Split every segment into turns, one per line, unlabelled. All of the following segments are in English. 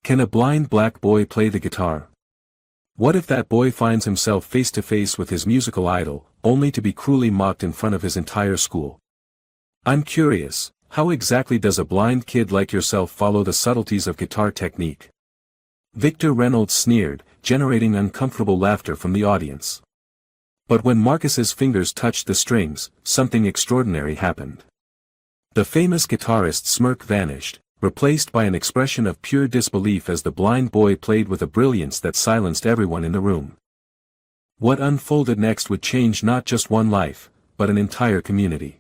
Can a blind black boy play the guitar? What if that boy finds himself face to face with his musical idol, only to be cruelly mocked in front of his entire school? I'm curious, how exactly does a blind kid like yourself follow the subtleties of guitar technique? Victor Reynolds sneered, generating uncomfortable laughter from the audience. But when Marcus's fingers touched the strings, something extraordinary happened. The famous guitarist's smirk vanished, replaced by an expression of pure disbelief as the blind boy played with a brilliance that silenced everyone in the room. What unfolded next would change not just one life, but an entire community.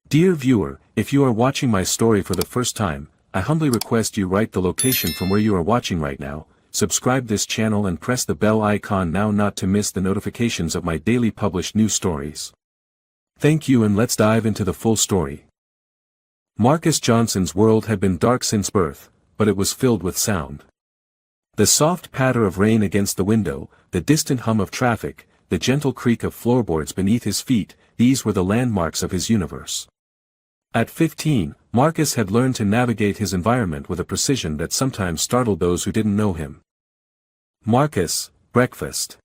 Dear viewer, if you are watching my story for the first time, I humbly request you write the location from where you are watching right now, subscribe this channel and press the bell icon now not to miss the notifications of my daily published new stories. Thank you, and let's dive into the full story. Marcus Johnson's world had been dark since birth, but it was filled with sound. The soft patter of rain against the window, the distant hum of traffic, the gentle creak of floorboards beneath his feet, these were the landmarks of his universe. At 15, Marcus had learned to navigate his environment with a precision that sometimes startled those who didn't know him. "Marcus, breakfast."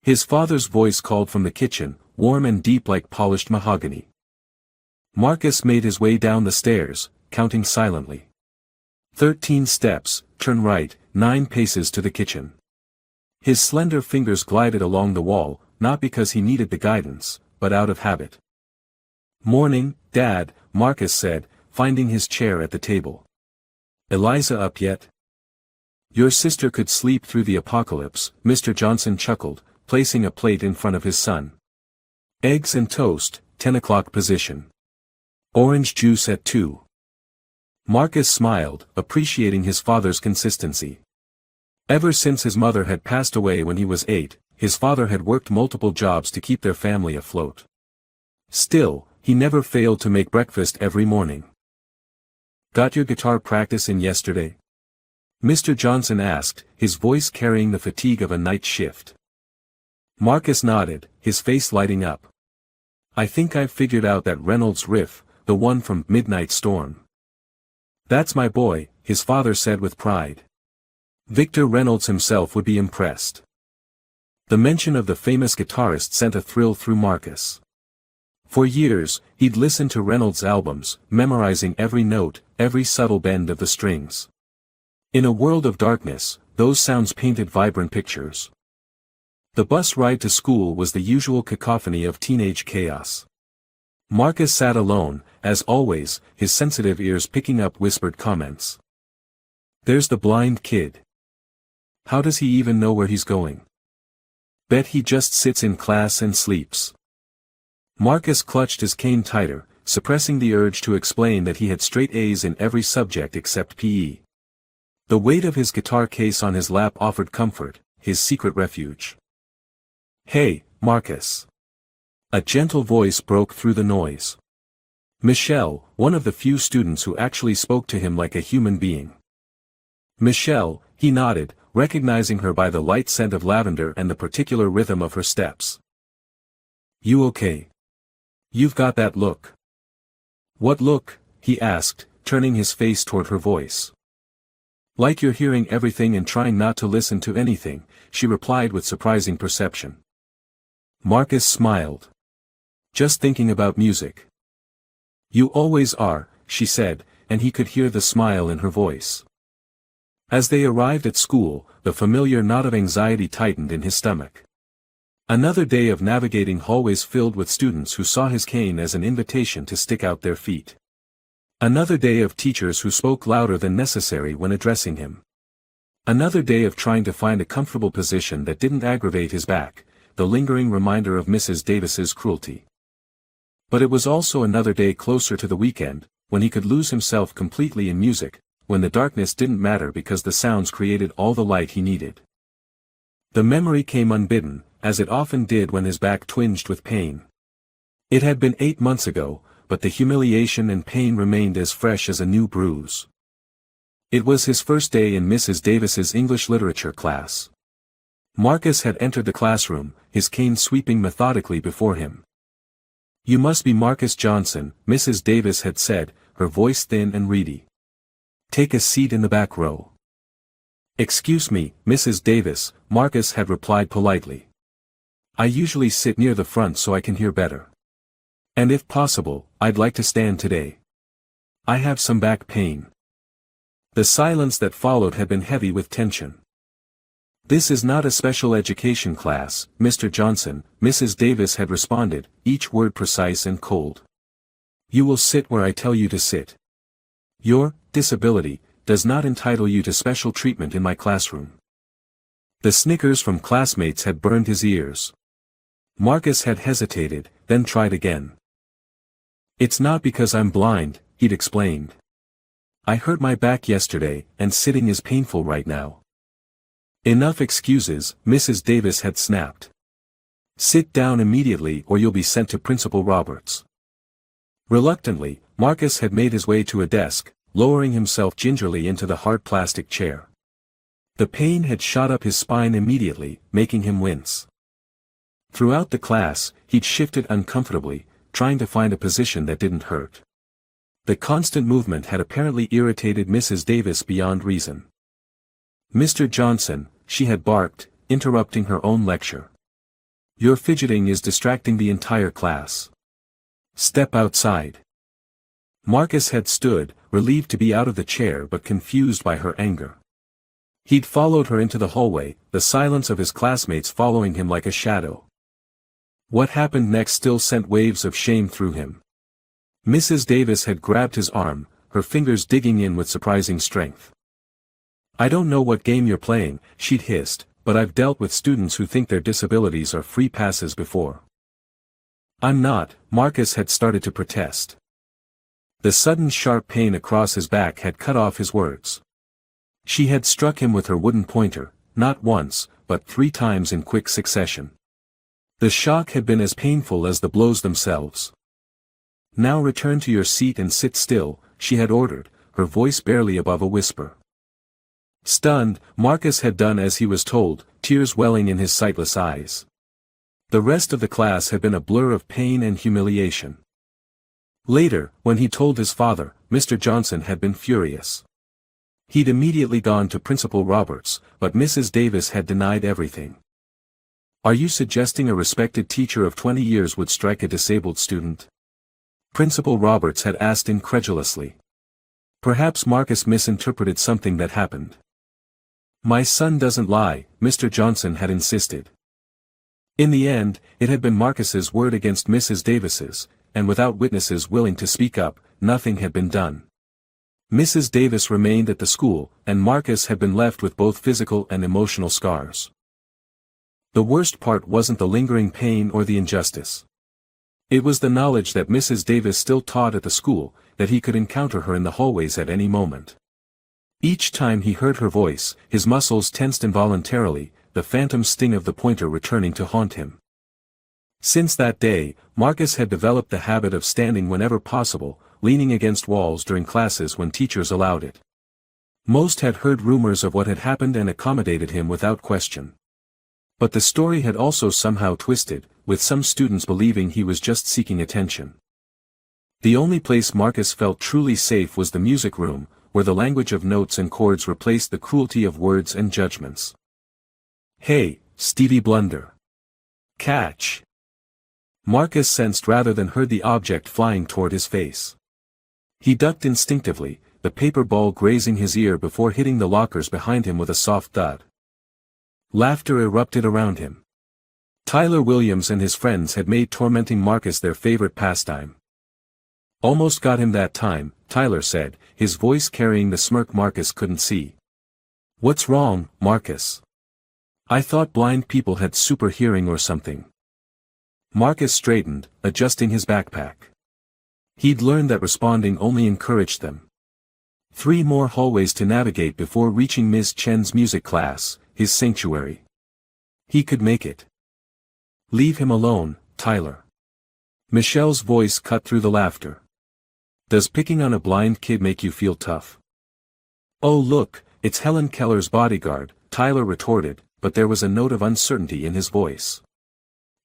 His father's voice called from the kitchen, warm and deep like polished mahogany. Marcus made his way down the stairs, counting silently. 13 steps, turn right, 9 paces to the kitchen. His slender fingers glided along the wall, not because he needed the guidance, but out of habit. "Morning, Dad," Marcus said, finding his chair at the table. "Eliza up yet?" "Your sister could sleep through the apocalypse," Mr. Johnson chuckled, placing a plate in front of his son. "Eggs and toast, 10 o'clock position. Orange juice at 2. Marcus smiled, appreciating his father's consistency. Ever since his mother had passed away when he was 8, his father had worked multiple jobs to keep their family afloat. Still, he never failed to make breakfast every morning. "Got your guitar practice in yesterday?" Mr. Johnson asked, his voice carrying the fatigue of a night shift. Marcus nodded, his face lighting up. "I think I've figured out that Reynolds riff, the one from Midnight Storm." "That's my boy," his father said with pride. Victor Reynolds himself would be impressed. The mention of the famous guitarist sent a thrill through Marcus. For years, he'd listened to Reynolds' albums, memorizing every note, every subtle bend of the strings. In a world of darkness, those sounds painted vibrant pictures. The bus ride to school was the usual cacophony of teenage chaos. Marcus sat alone, as always, his sensitive ears picking up whispered comments. "There's the blind kid. How does he even know where he's going? Bet he just sits in class and sleeps." Marcus clutched his cane tighter, suppressing the urge to explain that he had straight A's in every subject except PE. The weight of his guitar case on his lap offered comfort, his secret refuge. "Hey, Marcus." A gentle voice broke through the noise. Michelle, one of the few students who actually spoke to him like a human being. "Michelle," he nodded, recognizing her by the light scent of lavender and the particular rhythm of her steps. "You okay? You've got that look." "What look?" he asked, turning his face toward her voice. "Like you're hearing everything and trying not to listen to anything," she replied with surprising perception. Marcus smiled. "Just thinking about music." "You always are," she said, and he could hear the smile in her voice. As they arrived at school, the familiar knot of anxiety tightened in his stomach. Another day of navigating hallways filled with students who saw his cane as an invitation to stick out their feet. Another day of teachers who spoke louder than necessary when addressing him. Another day of trying to find a comfortable position that didn't aggravate his back, the lingering reminder of Mrs. Davis's cruelty. But it was also another day closer to the weekend, when he could lose himself completely in music, when the darkness didn't matter because the sounds created all the light he needed. The memory came unbidden, as it often did when his back twinged with pain. It had been 8 months ago, but the humiliation and pain remained as fresh as a new bruise. It was his first day in Mrs. Davis's English literature class. Marcus had entered the classroom, his cane sweeping methodically before him. "You must be Marcus Johnson," Mrs. Davis had said, her voice thin and reedy. "Take a seat in the back row. "Excuse me, Mrs. Davis," Marcus had replied politely. "I usually sit near the front so I can hear better. And if possible, I'd like to stand today. I have some back pain." The silence that followed had been heavy with tension. "This is not a special education class, Mr. Johnson," Mrs. Davis had responded, each word precise and cold. "You will sit where I tell you to sit. Your disability does not entitle you to special treatment in my classroom." The snickers from classmates had burned his ears. Marcus had hesitated, then tried again. "It's not because I'm blind," he'd explained. "I hurt my back yesterday, and sitting is painful right now." "Enough excuses," Mrs. Davis had snapped. "Sit down immediately or you'll be sent to Principal Roberts." Reluctantly, Marcus had made his way to a desk, lowering himself gingerly into the hard plastic chair. The pain had shot up his spine immediately, making him wince. Throughout the class, he'd shifted uncomfortably, trying to find a position that didn't hurt. The constant movement had apparently irritated Mrs. Davis beyond reason. "Mr. Johnson," she had barked, interrupting her own lecture. "Your fidgeting is distracting the entire class. Step outside." Marcus had stood, relieved to be out of the chair but confused by her anger. He'd followed her into the hallway, the silence of his classmates following him like a shadow. What happened next still sent waves of shame through him. Mrs. Davis had grabbed his arm, her fingers digging in with surprising strength. "I don't know what game you're playing," she'd hissed, "but I've dealt with students who think their disabilities are free passes before." "I'm not," Marcus had started to protest. The sudden sharp pain across his back had cut off his words. She had struck him with her wooden pointer, not once, but 3 times in quick succession. The shock had been as painful as the blows themselves. "Now return to your seat and sit still," she had ordered, her voice barely above a whisper. Stunned, Marcus had done as he was told, tears welling in his sightless eyes. The rest of the class had been a blur of pain and humiliation. Later, when he told his father, Mr. Johnson had been furious. He'd immediately gone to Principal Roberts, but Mrs. Davis had denied everything. "Are you suggesting a respected teacher of 20 years would strike a disabled student?" Principal Roberts had asked incredulously. Perhaps Marcus misinterpreted something that happened. "My son doesn't lie," Mr. Johnson had insisted. In the end, it had been Marcus's word against Mrs. Davis's, and without witnesses willing to speak up, nothing had been done. Mrs. Davis remained at the school, and Marcus had been left with both physical and emotional scars. The worst part wasn't the lingering pain or the injustice. It was the knowledge that Mrs. Davis still taught at the school, that he could encounter her in the hallways at any moment. Each time he heard her voice, his muscles tensed involuntarily, the phantom sting of the pointer returning to haunt him. Since that day, Marcus had developed the habit of standing whenever possible, leaning against walls during classes when teachers allowed it. Most had heard rumors of what had happened and accommodated him without question. But the story had also somehow twisted, with some students believing he was just seeking attention. The only place Marcus felt truly safe was the music room, where the language of notes and chords replaced the cruelty of words and judgments. "Hey, Stevie Blunder. Catch!" Marcus sensed rather than heard the object flying toward his face. He ducked instinctively, the paper ball grazing his ear before hitting the lockers behind him with a soft thud. Laughter erupted around him. Tyler Williams and his friends had made tormenting Marcus their favorite pastime. "Almost got him that time," Tyler said, his voice carrying the smirk Marcus couldn't see. "What's wrong, Marcus? I thought blind people had super hearing or something." Marcus straightened, adjusting his backpack. He'd learned that responding only encouraged them. 3 more hallways to navigate before reaching Ms. Chen's music class, his sanctuary. He could make it. "Leave him alone, Tyler." Michelle's voice cut through the laughter. "Does picking on a blind kid make you feel tough?" "Oh look, it's Helen Keller's bodyguard," Tyler retorted, but there was a note of uncertainty in his voice.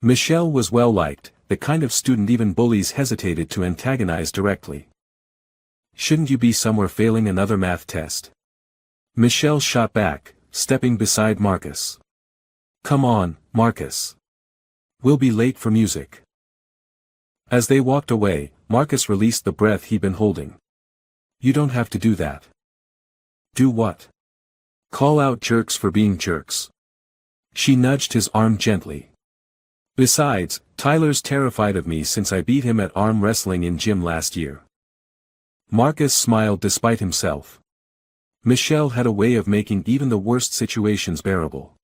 Michelle was well liked, the kind of student even bullies hesitated to antagonize directly. "Shouldn't you be somewhere failing another math test?" Michelle shot back, stepping beside Marcus. "Come on, Marcus. We'll be late for music." As they walked away, Marcus released the breath he'd been holding. "You don't have to do that." "Do what?" "Call out jerks for being jerks." She nudged his arm gently. "Besides, Tyler's terrified of me since I beat him at arm wrestling in gym last year." Marcus smiled despite himself. Michelle had a way of making even the worst situations bearable.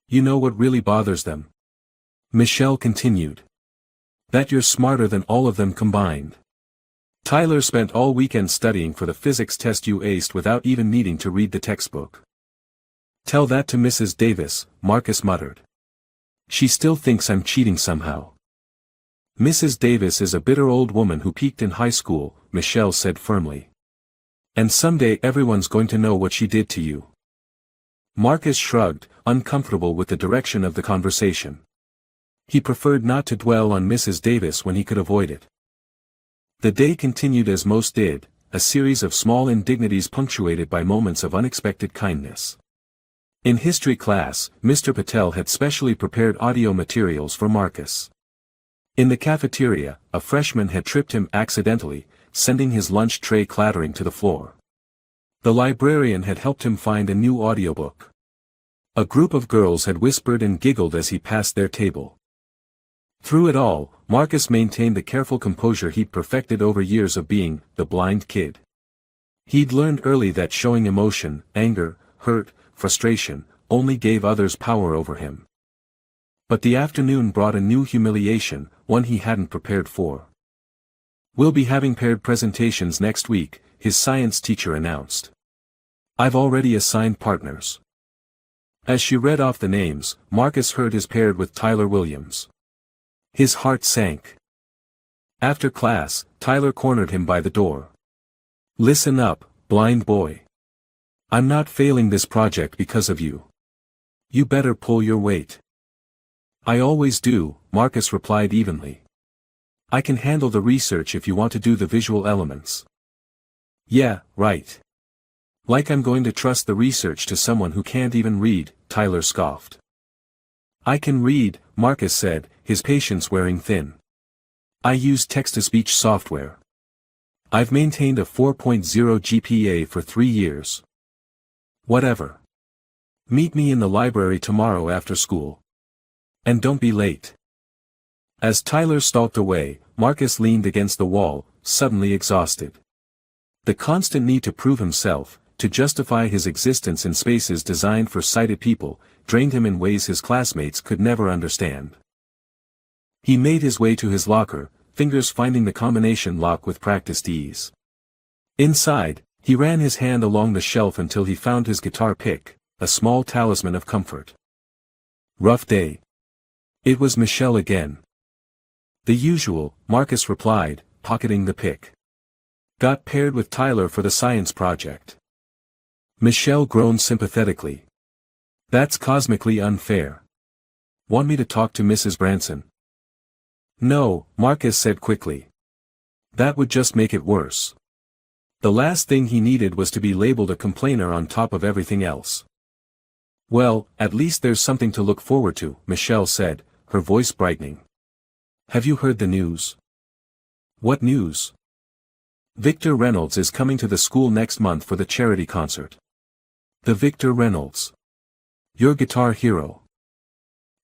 "You know what really bothers them?" Michelle continued. "That you're smarter than all of them combined. Tyler spent all weekend studying for the physics test you aced without even needing to read the textbook." "Tell that to Mrs. Davis," Marcus muttered. "She still thinks I'm cheating somehow." "Mrs. Davis is a bitter old woman who peaked in high school," Michelle said firmly. "And someday everyone's going to know what she did to you." Marcus shrugged, uncomfortable with the direction of the conversation. He preferred not to dwell on Mrs. Davis when he could avoid it. The day continued as most did, a series of small indignities punctuated by moments of unexpected kindness. In history class, Mr. Patel had specially prepared audio materials for Marcus. In the cafeteria, a freshman had tripped him accidentally, sending his lunch tray clattering to the floor. The librarian had helped him find a new audiobook. A group of girls had whispered and giggled as he passed their table. Through it all, Marcus maintained the careful composure he'd perfected over years of being the blind kid. He'd learned early that showing emotion, anger, hurt, frustration, only gave others power over him. But the afternoon brought a new humiliation, one he hadn't prepared for. "We'll be having paired presentations next week," his science teacher announced. "I've already assigned partners." As she read off the names, Marcus heard his paired with Tyler Williams. His heart sank. After class, Tyler cornered him by the door. "Listen up, blind boy. I'm not failing this project because of you. You better pull your weight." "I always do," Marcus replied evenly. "I can handle the research if you want to do the visual elements." "Yeah, right. Like I'm going to trust the research to someone who can't even read," Tyler scoffed. "I can read," Marcus said, his patience wearing thin. "I use text-to-speech software. I've maintained a 4.0 GPA for 3 years. Whatever. Meet me in the library tomorrow after school. And don't be late." As Tyler stalked away, Marcus leaned against the wall, suddenly exhausted. The constant need to prove himself, to justify his existence in spaces designed for sighted people, drained him in ways his classmates could never understand. He made his way to his locker, fingers finding the combination lock with practiced ease. Inside, he ran his hand along the shelf until he found his guitar pick, a small talisman of comfort. "Rough day." It was Michelle again. "The usual," Marcus replied, pocketing the pick. "Got paired with Tyler for the science project." Michelle groaned sympathetically. "That's cosmically unfair. Want me to talk to Mrs. Branson?" "No," Marcus said quickly. "That would just make it worse." The last thing he needed was to be labeled a complainer on top of everything else. "Well, at least there's something to look forward to," Michelle said, her voice brightening. "Have you heard the news?" "What news?" "Victor Reynolds is coming to the school next month for the charity concert." "The Victor Reynolds. Your guitar hero."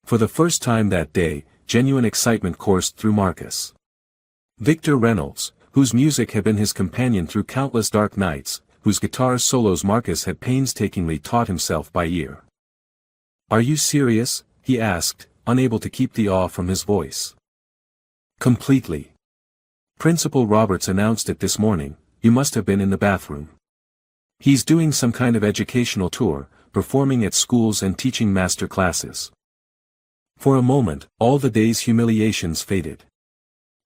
For the first time that day, genuine excitement coursed through Marcus. Victor Reynolds, whose music had been his companion through countless dark nights, whose guitar solos Marcus had painstakingly taught himself by ear. "Are you serious?" he asked, unable to keep the awe from his voice. "Completely. Principal Roberts announced it this morning. You must have been in the bathroom. He's doing some kind of educational tour, performing at schools and teaching master classes." For a moment, all the day's humiliations faded.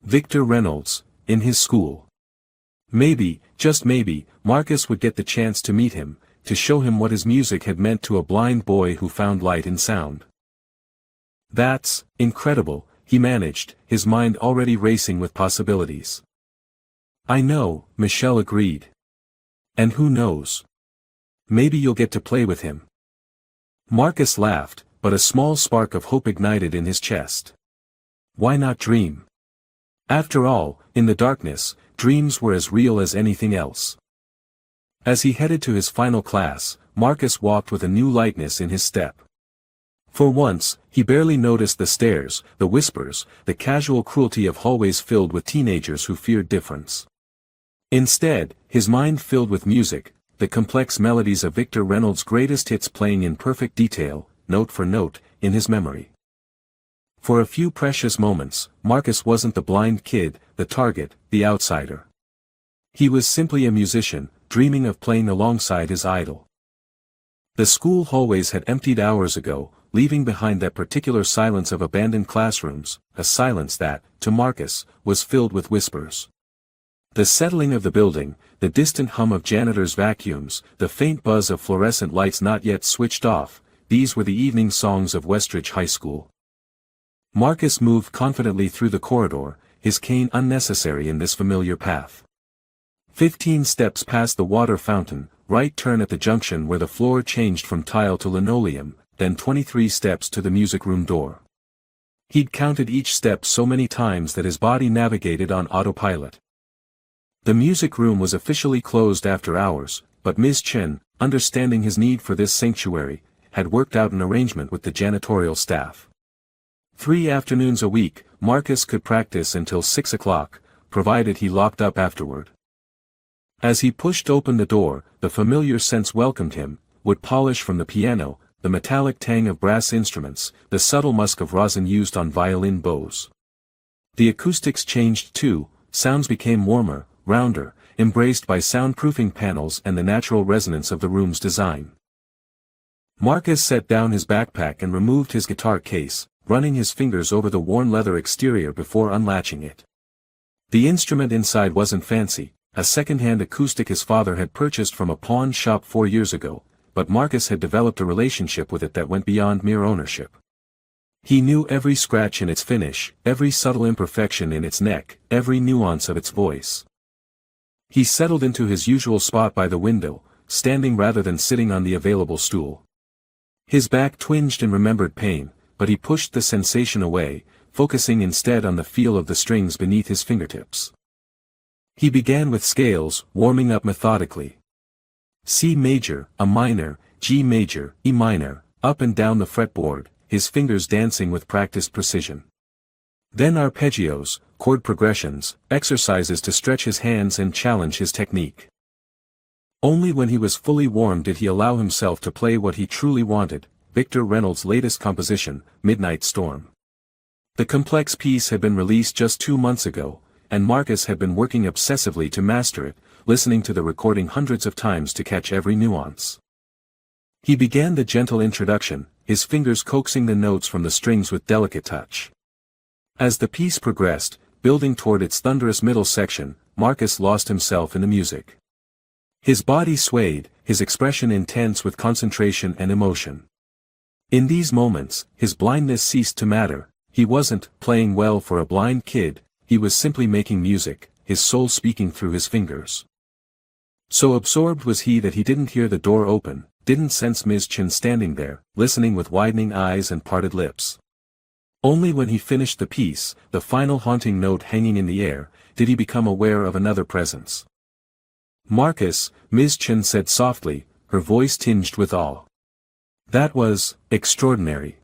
Victor Reynolds, in his school. Maybe, just maybe, Marcus would get the chance to meet him, to show him what his music had meant to a blind boy who found light in sound. "That's incredible," he managed, his mind already racing with possibilities. "I know," Michelle agreed. "And who knows? Maybe you'll get to play with him." Marcus laughed, but a small spark of hope ignited in his chest. Why not dream? After all, in the darkness, dreams were as real as anything else. As he headed to his final class, Marcus walked with a new lightness in his step. For once, he barely noticed the stares, the whispers, the casual cruelty of hallways filled with teenagers who feared difference. Instead, his mind filled with music, the complex melodies of Victor Reynolds' greatest hits playing in perfect detail, note for note, in his memory. For a few precious moments, Marcus wasn't the blind kid, the target, the outsider. He was simply a musician, dreaming of playing alongside his idol. The school hallways had emptied hours ago, leaving behind that particular silence of abandoned classrooms, a silence that, to Marcus, was filled with whispers. The settling of the building, the distant hum of janitors' vacuums, the faint buzz of fluorescent lights not yet switched off, these were the evening songs of Westridge High School. Marcus moved confidently through the corridor, his cane unnecessary in this familiar path. 15 steps past the water fountain, right turn at the junction where the floor changed from tile to linoleum, then 23 steps to the music room door. He'd counted each step so many times that his body navigated on autopilot. The music room was officially closed after hours, but Ms. Chen, understanding his need for this sanctuary, had worked out an arrangement with the janitorial staff. 3 afternoons a week, Marcus could practice until 6 o'clock, provided he locked up afterward. As he pushed open the door, the familiar scents welcomed him, wood polish from the piano, the metallic tang of brass instruments, the subtle musk of rosin used on violin bows. The acoustics changed too, sounds became warmer, rounder, embraced by soundproofing panels and the natural resonance of the room's design. Marcus set down his backpack and removed his guitar case, running his fingers over the worn leather exterior before unlatching it. The instrument inside wasn't fancy, a second-hand acoustic his father had purchased from a pawn shop 4 years ago, but Marcus had developed a relationship with it that went beyond mere ownership. He knew every scratch in its finish, every subtle imperfection in its neck, every nuance of its voice. He settled into his usual spot by the window, standing rather than sitting on the available stool. His back twinged in remembered pain, but he pushed the sensation away, focusing instead on the feel of the strings beneath his fingertips. He began with scales, warming up methodically. C major, A minor, G major, E minor, up and down the fretboard, his fingers dancing with practiced precision. Then arpeggios, chord progressions, exercises to stretch his hands and challenge his technique. Only when he was fully warm did he allow himself to play what he truly wanted, Victor Reynolds' latest composition, Midnight Storm. The complex piece had been released just 2 months ago, and Marcus had been working obsessively to master it, listening to the recording hundreds of times to catch every nuance. He began the gentle introduction, his fingers coaxing the notes from the strings with delicate touch. As the piece progressed, building toward its thunderous middle section, Marcus lost himself in the music. His body swayed, his expression intense with concentration and emotion. In these moments, his blindness ceased to matter. He wasn't playing well for a blind kid, he was simply making music, his soul speaking through his fingers. So absorbed was he that he didn't hear the door open, didn't sense Ms. Chen standing there, listening with widening eyes and parted lips. Only when he finished the piece, the final haunting note hanging in the air, did he become aware of another presence. "Marcus," Ms. Chen said softly, her voice tinged with awe. "That was extraordinary."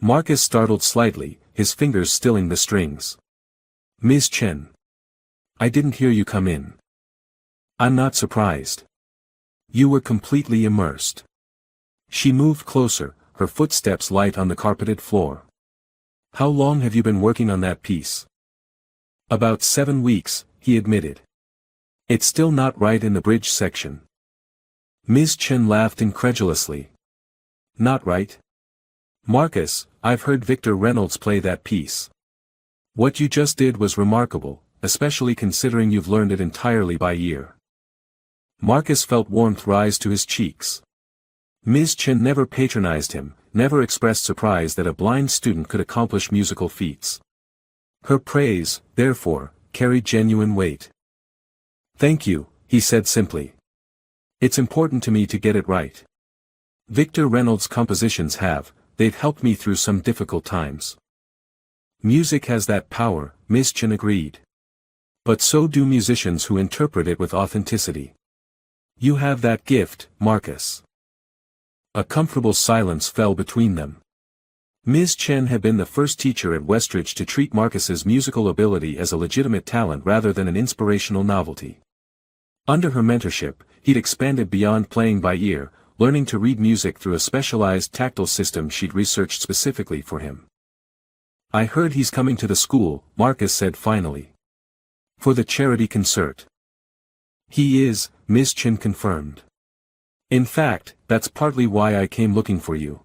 Marcus startled slightly, his fingers stilling the strings. "Ms. Chen. I didn't hear you come in." "I'm not surprised. You were completely immersed." She moved closer, her footsteps light on the carpeted floor. "How long have you been working on that piece?" "About 7 weeks," he admitted. "It's still not right in the bridge section." Ms. Chen laughed incredulously. "Not right?" "Marcus, I've heard Victor Reynolds play that piece. What you just did was remarkable, especially considering you've learned it entirely by ear." Marcus felt warmth rise to his cheeks. Ms. Chen never patronized him, never expressed surprise that a blind student could accomplish musical feats. Her praise, therefore, carried genuine weight. "Thank you," he said simply. "It's important to me to get it right." Victor Reynolds' compositions they've helped me through some difficult times. Music has that power, Miss Chen agreed. But so do musicians who interpret it with authenticity. You have that gift, Marcus. A comfortable silence fell between them. Ms. Chen had been the first teacher at Westridge to treat Marcus's musical ability as a legitimate talent rather than an inspirational novelty. Under her mentorship, he'd expanded beyond playing by ear, learning to read music through a specialized tactile system she'd researched specifically for him. I heard he's coming to the school, Marcus said finally. For the charity concert. He is, Ms. Chen confirmed. In fact, that's partly why I came looking for you.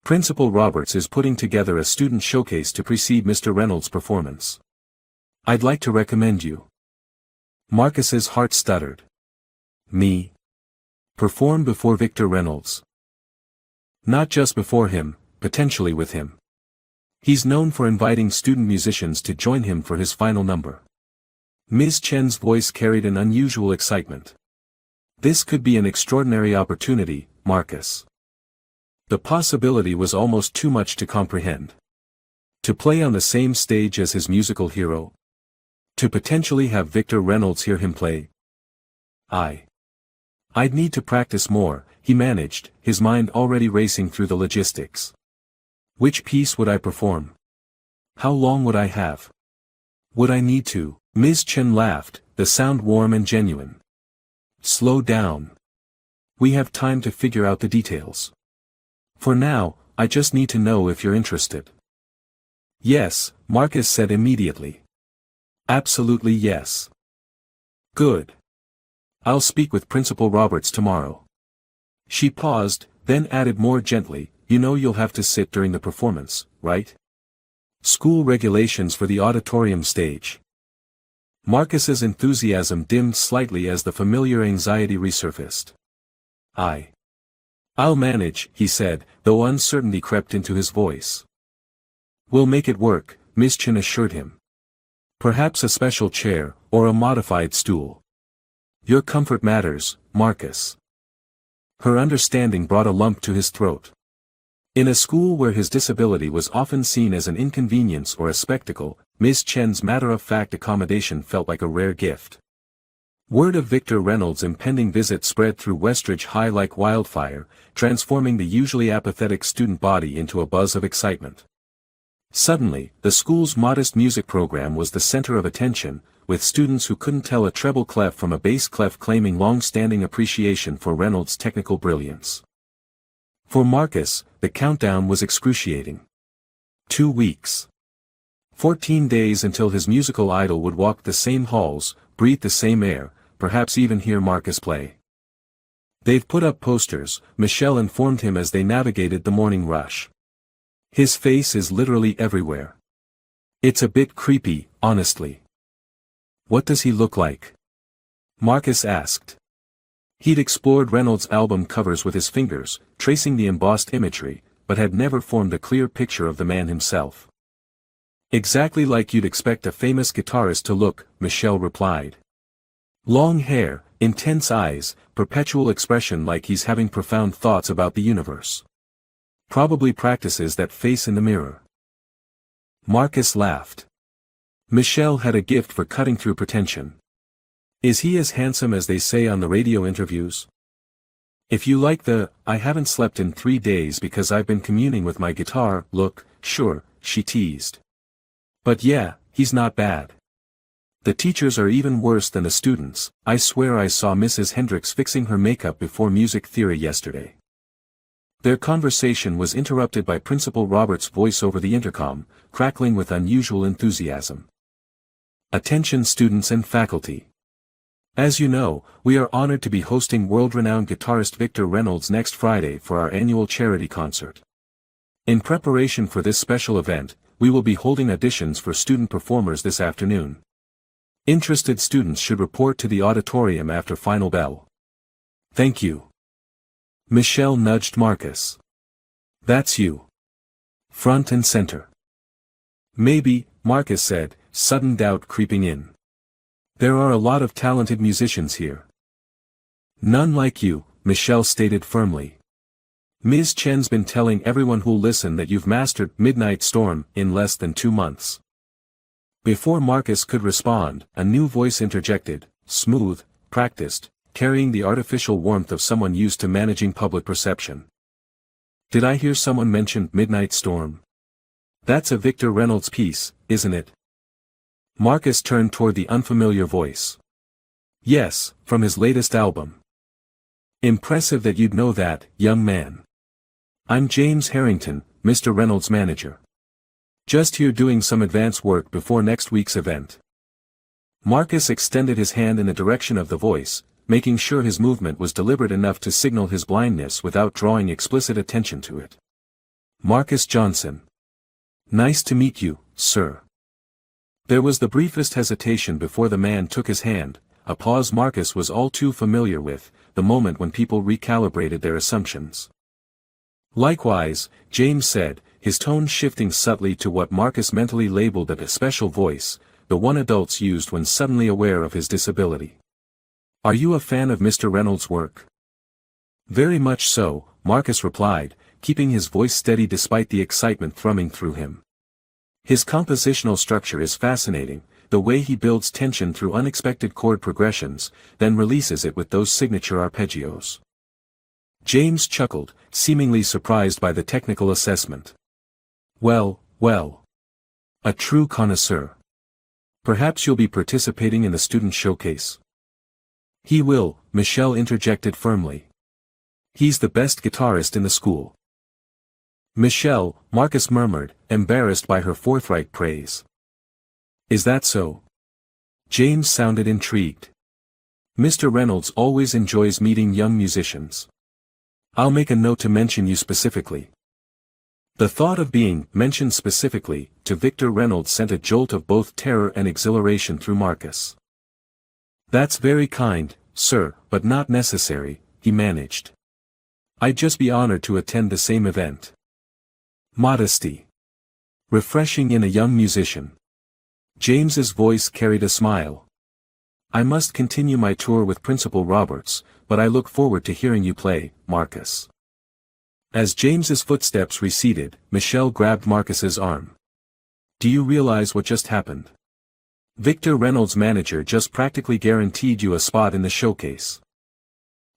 Principal Roberts is putting together a student showcase to precede Mr. Reynolds' performance. I'd like to recommend you. Marcus's heart stuttered. Me? Perform before Victor Reynolds. Not just before him, potentially with him. He's known for inviting student musicians to join him for his final number. Ms. Chen's voice carried an unusual excitement. This could be an extraordinary opportunity, Marcus. The possibility was almost too much to comprehend. To play on the same stage as his musical hero? To potentially have Victor Reynolds hear him play? I'd need to practice more, he managed, his mind already racing through the logistics. Which piece would I perform? How long would I have? Would I need to? Ms. Chen laughed, the sound warm and genuine. Slow down. We have time to figure out the details. For now, I just need to know if you're interested. Yes, Marcus said immediately. Absolutely yes. Good. I'll speak with Principal Roberts tomorrow. She paused, then added more gently, you know you'll have to sit during the performance, right? School regulations for the auditorium stage. Marcus's enthusiasm dimmed slightly as the familiar anxiety resurfaced. I'll manage, he said, though uncertainty crept into his voice. We'll make it work, Miss Chen assured him. Perhaps a special chair, or a modified stool. Your comfort matters, Marcus. Her understanding brought a lump to his throat. In a school where his disability was often seen as an inconvenience or a spectacle, Miss Chen's matter-of-fact accommodation felt like a rare gift. Word of Victor Reynolds' impending visit spread through Westridge High like wildfire, transforming the usually apathetic student body into a buzz of excitement. Suddenly, the school's modest music program was the center of attention, with students who couldn't tell a treble clef from a bass clef claiming long-standing appreciation for Reynolds' technical brilliance. For Marcus, the countdown was excruciating. 2 weeks. 14 days until his musical idol would walk the same halls, breathe the same air, perhaps even hear Marcus play. They've put up posters, Michelle informed him as they navigated the morning rush. His face is literally everywhere. It's a bit creepy, honestly. What does he look like? Marcus asked. He'd explored Reynolds' album covers with his fingers, tracing the embossed imagery, but had never formed a clear picture of the man himself. Exactly like you'd expect a famous guitarist to look, Michelle replied. Long hair, intense eyes, perpetual expression like he's having profound thoughts about the universe. Probably practices that face in the mirror. Marcus laughed. Michelle had a gift for cutting through pretension. Is he as handsome as they say on the radio interviews? If you like the, I haven't slept in 3 days because I've been communing with my guitar, look, sure, she teased. But yeah, he's not bad. The teachers are even worse than the students. I swear I saw Mrs. Hendricks fixing her makeup before music theory yesterday. Their conversation was interrupted by Principal Roberts' voice over the intercom, crackling with unusual enthusiasm. Attention students and faculty. As you know, we are honored to be hosting world-renowned guitarist Victor Reynolds next Friday for our annual charity concert. In preparation for this special event, we will be holding auditions for student performers this afternoon. Interested students should report to the auditorium after final bell. Thank you. Michelle nudged Marcus. That's you. Front and center. Maybe, Marcus said, sudden doubt creeping in. There are a lot of talented musicians here. None like you, Michelle stated firmly. Ms. Chen's been telling everyone who'll listen that you've mastered Midnight Storm in less than 2 months. Before Marcus could respond, a new voice interjected, smooth, practiced, carrying the artificial warmth of someone used to managing public perception. Did I hear someone mention Midnight Storm? That's a Victor Reynolds piece, isn't it? Marcus turned toward the unfamiliar voice. Yes, from his latest album. Impressive that you'd know that, young man. I'm James Harrington, Mr. Reynolds' manager. Just here doing some advance work before next week's event. Marcus extended his hand in the direction of the voice, making sure his movement was deliberate enough to signal his blindness without drawing explicit attention to it. Marcus Johnson. Nice to meet you, sir. There was the briefest hesitation before the man took his hand, a pause Marcus was all too familiar with, the moment when people recalibrated their assumptions. Likewise, James said, his tone shifting subtly to what Marcus mentally labeled a special voice, the one adults used when suddenly aware of his disability. Are you a fan of Mr. Reynolds' work? Very much so, Marcus replied, keeping his voice steady despite the excitement thrumming through him. His compositional structure is fascinating, the way he builds tension through unexpected chord progressions, then releases it with those signature arpeggios. James chuckled, seemingly surprised by the technical assessment. Well, well. A true connoisseur. Perhaps you'll be participating in the student showcase. He will, Michelle interjected firmly. He's the best guitarist in the school. Michelle, Marcus murmured, embarrassed by her forthright praise. Is that so? James sounded intrigued. Mr. Reynolds always enjoys meeting young musicians. I'll make a note to mention you specifically. The thought of being mentioned specifically to Victor Reynolds sent a jolt of both terror and exhilaration through Marcus. That's very kind, sir, but not necessary, he managed. I'd just be honored to attend the same event. Modesty. Refreshing in a young musician. James's voice carried a smile. I must continue my tour with Principal Roberts, but I look forward to hearing you play, Marcus. As James's footsteps receded, Michelle grabbed Marcus's arm. Do you realize what just happened? Victor Reynolds' manager just practically guaranteed you a spot in the showcase.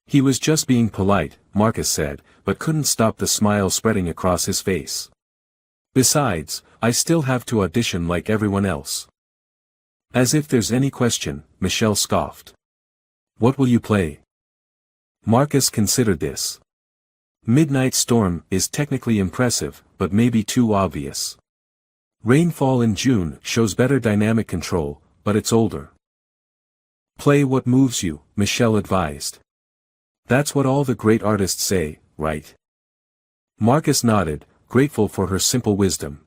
He was just being polite, Marcus said, but couldn't stop the smile spreading across his face. Besides, I still have to audition like everyone else. As if there's any question, Michelle scoffed. What will you play? Marcus considered this. Midnight Storm is technically impressive, but maybe too obvious. Rainfall in June shows better dynamic control, but it's older. Play what moves you, Michelle advised. That's what all the great artists say, right? Marcus nodded, grateful for her simple wisdom.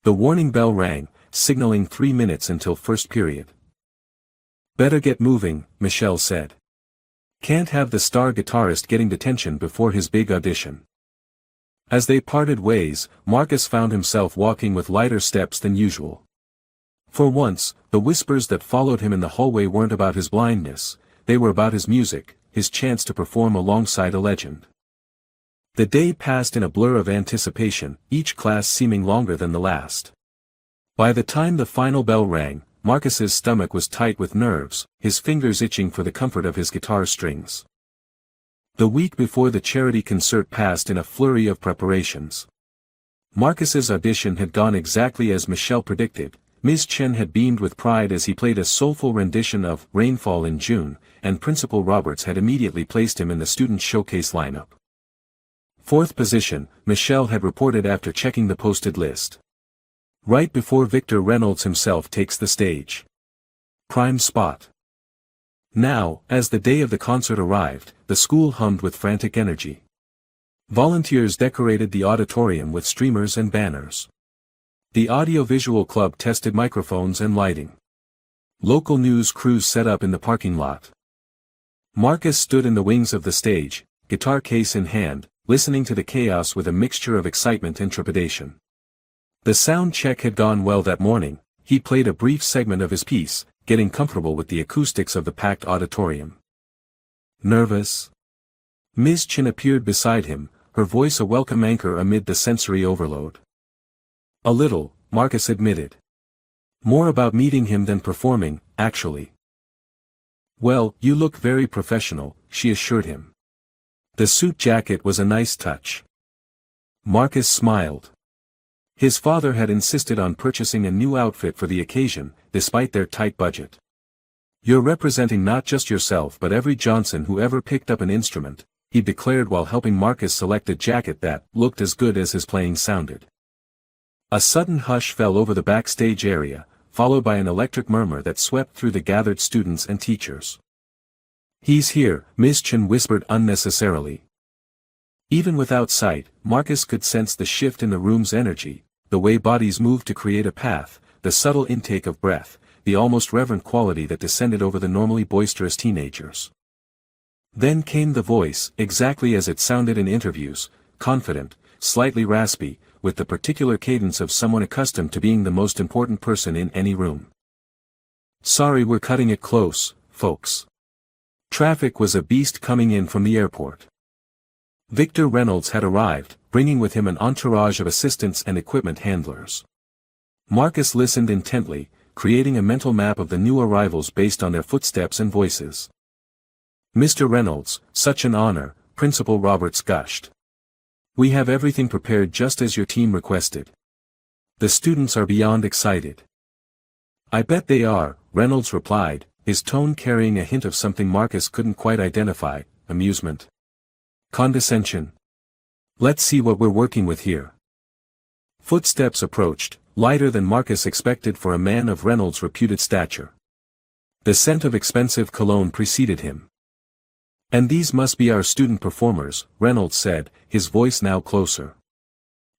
The warning bell rang, signaling 3 minutes until first period. Better get moving, Michelle said. Can't have the star guitarist getting detention before his big audition. As they parted ways, Marcus found himself walking with lighter steps than usual. For once, the whispers that followed him in the hallway weren't about his blindness, they were about his music, his chance to perform alongside a legend. The day passed in a blur of anticipation, each class seeming longer than the last. By the time the final bell rang, Marcus's stomach was tight with nerves, his fingers itching for the comfort of his guitar strings. The week before the charity concert passed in a flurry of preparations. Marcus's audition had gone exactly as Michelle predicted. Ms. Chen had beamed with pride as he played a soulful rendition of Rainfall in June, and Principal Roberts had immediately placed him in the student showcase lineup. Fourth position, Michelle had reported after checking the posted list. Right before Victor Reynolds himself takes the stage. Prime spot. Now, as the day of the concert arrived, the school hummed with frantic energy. Volunteers decorated the auditorium with streamers and banners. The audiovisual club tested microphones and lighting. Local news crews set up in the parking lot. Marcus stood in the wings of the stage, guitar case in hand, listening to the chaos with a mixture of excitement and trepidation. The sound check had gone well that morning. He played a brief segment of his piece, getting comfortable with the acoustics of the packed auditorium. Nervous? Ms. Chen appeared beside him, her voice a welcome anchor amid the sensory overload. A little, Marcus admitted. More about meeting him than performing, actually. Well, you look very professional, she assured him. The suit jacket was a nice touch. Marcus smiled. His father had insisted on purchasing a new outfit for the occasion, despite their tight budget. You're representing not just yourself but every Johnson who ever picked up an instrument, he declared while helping Marcus select a jacket that looked as good as his playing sounded. A sudden hush fell over the backstage area, followed by an electric murmur that swept through the gathered students and teachers. He's here, Miss Chen whispered unnecessarily. Even without sight, Marcus could sense the shift in the room's energy, the way bodies moved to create a path, the subtle intake of breath, the almost reverent quality that descended over the normally boisterous teenagers. Then came the voice, exactly as it sounded in interviews, confident, slightly raspy, with the particular cadence of someone accustomed to being the most important person in any room. Sorry, we're cutting it close, folks. Traffic was a beast coming in from the airport. Victor Reynolds had arrived, bringing with him an entourage of assistants and equipment handlers. Marcus listened intently, creating a mental map of the new arrivals based on their footsteps and voices. Mr. Reynolds, such an honor, Principal Roberts gushed. We have everything prepared just as your team requested. The students are beyond excited. I bet they are, Reynolds replied, his tone carrying a hint of something Marcus couldn't quite identify, amusement. Condescension. Let's see what we're working with here. Footsteps approached, lighter than Marcus expected for a man of Reynolds' reputed stature. The scent of expensive cologne preceded him. And these must be our student performers, Reynolds said, his voice now closer.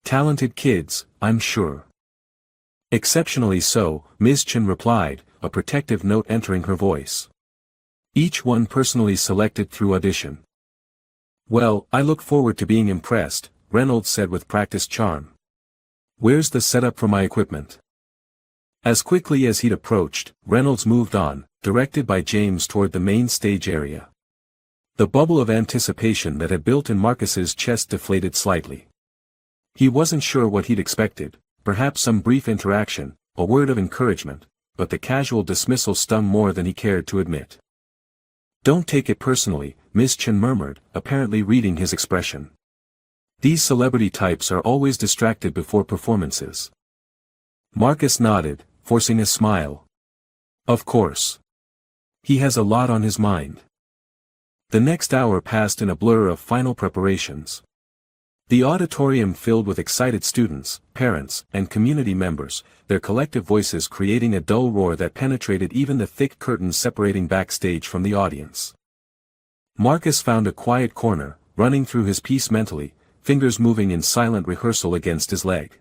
Talented kids, I'm sure. Exceptionally so, Ms. Chen replied, a protective note entering her voice. Each one personally selected through audition. Well, I look forward to being impressed, Reynolds said with practiced charm. Where's the setup for my equipment? As quickly as he'd approached, Reynolds moved on, directed by James toward the main stage area. The bubble of anticipation that had built in Marcus's chest deflated slightly. He wasn't sure what he'd expected, perhaps some brief interaction, a word of encouragement, but the casual dismissal stung more than he cared to admit. Don't take it personally, Miss Chen murmured, apparently reading his expression. These celebrity types are always distracted before performances. Marcus nodded, forcing a smile. Of course. He has a lot on his mind. The next hour passed in a blur of final preparations. The auditorium filled with excited students, parents, and community members, their collective voices creating a dull roar that penetrated even the thick curtains separating backstage from the audience. Marcus found a quiet corner, running through his piece mentally, fingers moving in silent rehearsal against his leg.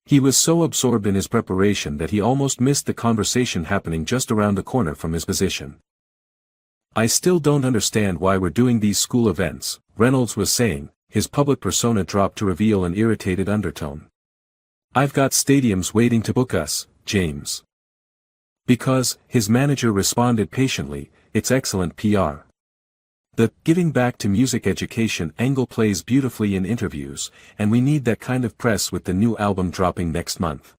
He was so absorbed in his preparation that he almost missed the conversation happening just around the corner from his position. I still don't understand why we're doing these school events, Reynolds was saying, his public persona dropped to reveal an irritated undertone. I've got stadiums waiting to book us, James. Because, his manager responded patiently, it's excellent PR. The giving back to music education angle plays beautifully in interviews, and we need that kind of press with the new album dropping next month.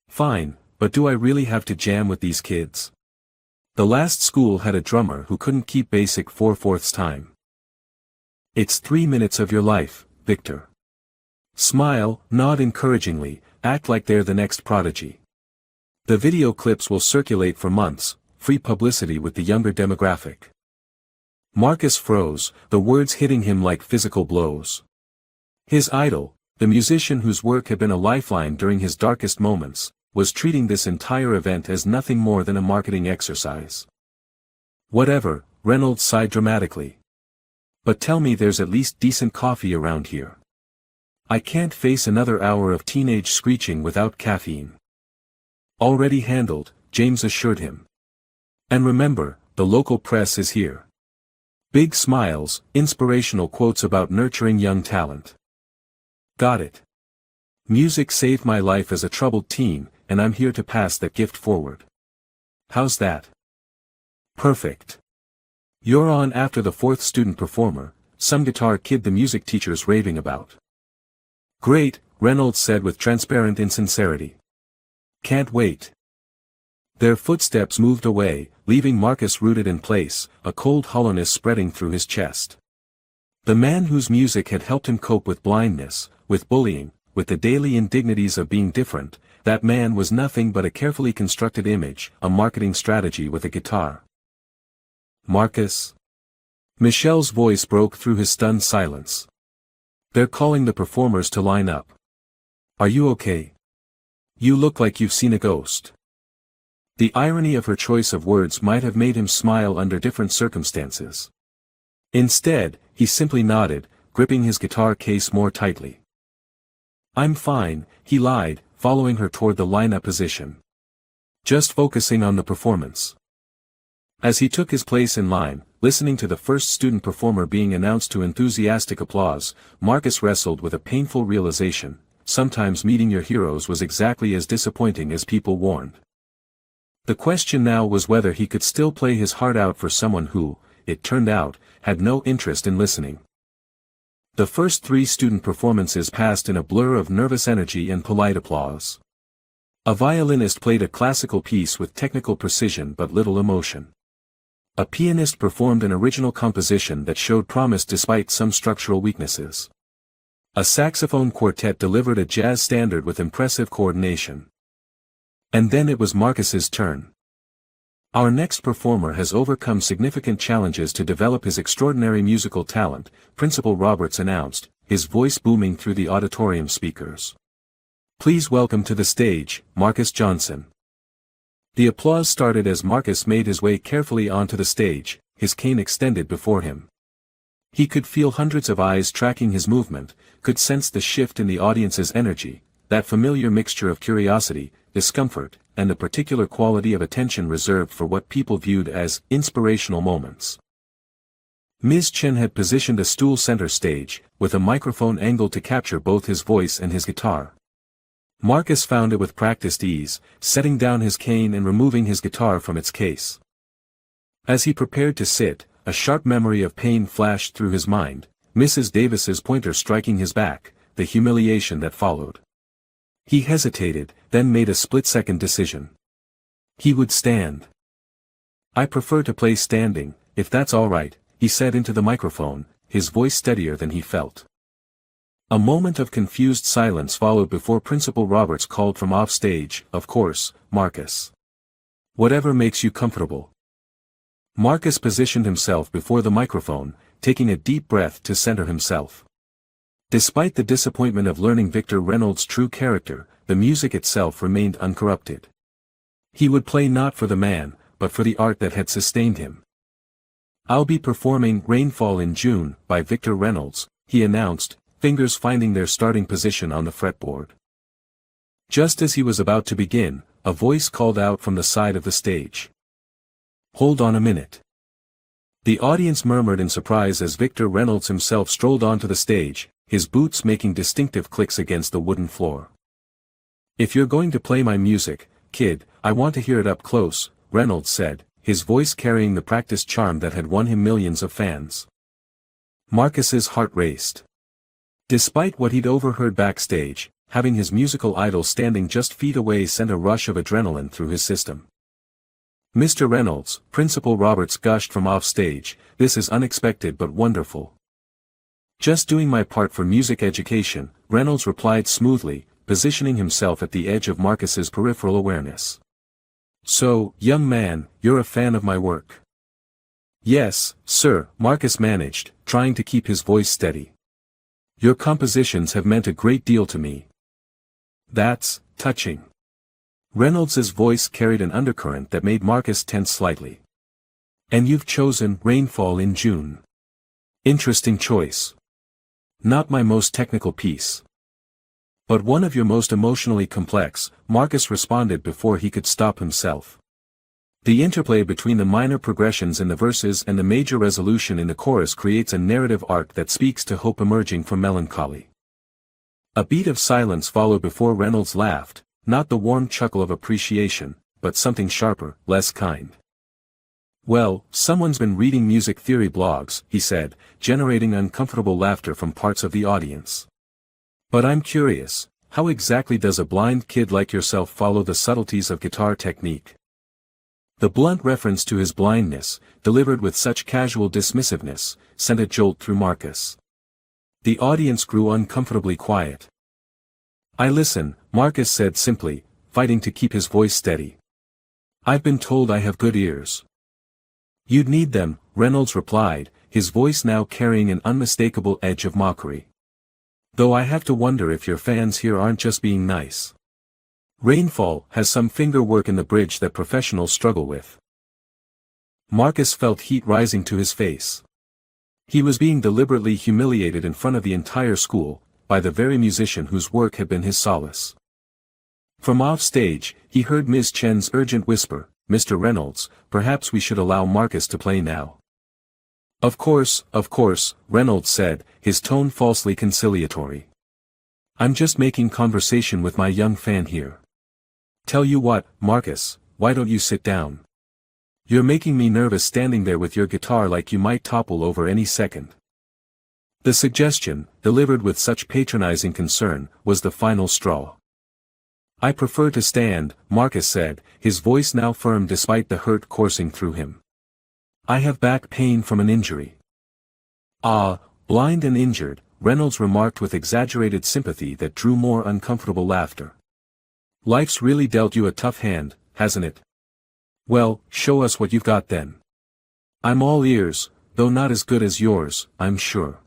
Fine, but do I really have to jam with these kids? The last school had a drummer who couldn't keep basic 4/4 time. It's 3 minutes of your life, Victor. Smile, nod encouragingly, act like they're the next prodigy. The video clips will circulate for months, free publicity with the younger demographic. Marcus froze, the words hitting him like physical blows. His idol, the musician whose work had been a lifeline during his darkest moments, was treating this entire event as nothing more than a marketing exercise. Whatever, Reynolds sighed dramatically. But tell me there's at least decent coffee around here. I can't face another hour of teenage screeching without caffeine. Already handled, James assured him. And remember, the local press is here. Big smiles, inspirational quotes about nurturing young talent. Got it. Music saved my life as a troubled teen, and I'm here to pass that gift forward. How's that? Perfect. You're on after the fourth student performer, some guitar kid the music teacher's raving about. Great, Reynolds said with transparent insincerity. Can't wait. Their footsteps moved away, leaving Marcus rooted in place, a cold hollowness spreading through his chest. The man whose music had helped him cope with blindness, with bullying, with the daily indignities of being different, that man was nothing but a carefully constructed image, a marketing strategy with a guitar. Marcus? Michelle's voice broke through his stunned silence. They're calling the performers to line up. Are you okay? You look like you've seen a ghost. The irony of her choice of words might have made him smile under different circumstances. Instead, he simply nodded, gripping his guitar case more tightly. I'm fine, he lied, following her toward the lineup position. Just focusing on the performance. As he took his place in line, listening to the first student performer being announced to enthusiastic applause, Marcus wrestled with a painful realization: sometimes meeting your heroes was exactly as disappointing as people warned. The question now was whether he could still play his heart out for someone who, it turned out, had no interest in listening. The first 3 student performances passed in a blur of nervous energy and polite applause. A violinist played a classical piece with technical precision but little emotion. A pianist performed an original composition that showed promise despite some structural weaknesses. A saxophone quartet delivered a jazz standard with impressive coordination. And then it was Marcus's turn. Our next performer has overcome significant challenges to develop his extraordinary musical talent, Principal Roberts announced, his voice booming through the auditorium speakers. Please welcome to the stage, Marcus Johnson. The applause started as Marcus made his way carefully onto the stage, his cane extended before him. He could feel hundreds of eyes tracking his movement, could sense the shift in the audience's energy, that familiar mixture of curiosity, discomfort, and the particular quality of attention reserved for what people viewed as inspirational moments. Ms. Chen had positioned a stool center stage, with a microphone angled to capture both his voice and his guitar. Marcus found it with practiced ease, setting down his cane and removing his guitar from its case. As he prepared to sit, a sharp memory of pain flashed through his mind, Mrs. Davis's pointer striking his back, the humiliation that followed. He hesitated, then made a split-second decision. He would stand. I prefer to play standing, if that's all right, he said into the microphone, his voice steadier than he felt. A moment of confused silence followed before Principal Roberts called from off stage, of course, Marcus. Whatever makes you comfortable. Marcus positioned himself before the microphone, taking a deep breath to center himself. Despite the disappointment of learning Victor Reynolds' true character, the music itself remained uncorrupted. He would play not for the man, but for the art that had sustained him. I'll be performing Rainfall in June by Victor Reynolds, he announced, fingers finding their starting position on the fretboard. Just as he was about to begin, a voice called out from the side of the stage. Hold on a minute. The audience murmured in surprise as Victor Reynolds himself strolled onto the stage, his boots making distinctive clicks against the wooden floor. If you're going to play my music, kid, I want to hear it up close, Reynolds said, his voice carrying the practiced charm that had won him millions of fans. Marcus's heart raced. Despite what he'd overheard backstage, having his musical idol standing just feet away sent a rush of adrenaline through his system. Mr. Reynolds, Principal Roberts gushed from off stage, this is unexpected but wonderful. Just doing my part for music education, Reynolds replied smoothly, positioning himself at the edge of Marcus's peripheral awareness. So, young man, you're a fan of my work? Yes, sir, Marcus managed, trying to keep his voice steady. Your compositions have meant a great deal to me. That's touching. Reynolds's voice carried an undercurrent that made Marcus tense slightly. And you've chosen Rainfall in June. Interesting choice. Not my most technical piece. But one of your most emotionally complex, Marcus responded before he could stop himself. The interplay between the minor progressions in the verses and the major resolution in the chorus creates a narrative arc that speaks to hope emerging from melancholy. A beat of silence followed before Reynolds laughed, not the warm chuckle of appreciation, but something sharper, less kind. Well, someone's been reading music theory blogs, he said, generating uncomfortable laughter from parts of the audience. But I'm curious, how exactly does a blind kid like yourself follow the subtleties of guitar technique? The blunt reference to his blindness, delivered with such casual dismissiveness, sent a jolt through Marcus. The audience grew uncomfortably quiet. I listen, Marcus said simply, fighting to keep his voice steady. I've been told I have good ears. You'd need them, Reynolds replied, his voice now carrying an unmistakable edge of mockery. Though I have to wonder if your fans here aren't just being nice. Rainfall has some finger work in the bridge that professionals struggle with. Marcus felt heat rising to his face. He was being deliberately humiliated in front of the entire school, by the very musician whose work had been his solace. From off stage, he heard Ms. Chen's urgent whisper, Mr. Reynolds, perhaps we should allow Marcus to play now. Of course, Reynolds said, his tone falsely conciliatory. I'm just making conversation with my young fan here. Tell you what, Marcus, why don't you sit down? You're making me nervous standing there with your guitar like you might topple over any second. The suggestion, delivered with such patronizing concern, was the final straw. I prefer to stand, Marcus said, his voice now firm despite the hurt coursing through him. I have back pain from an injury. Ah, blind and injured, Reynolds remarked with exaggerated sympathy that drew more uncomfortable laughter. Life's really dealt you a tough hand, hasn't it? Well, show us what you've got then. I'm all ears, though not as good as yours, I'm sure.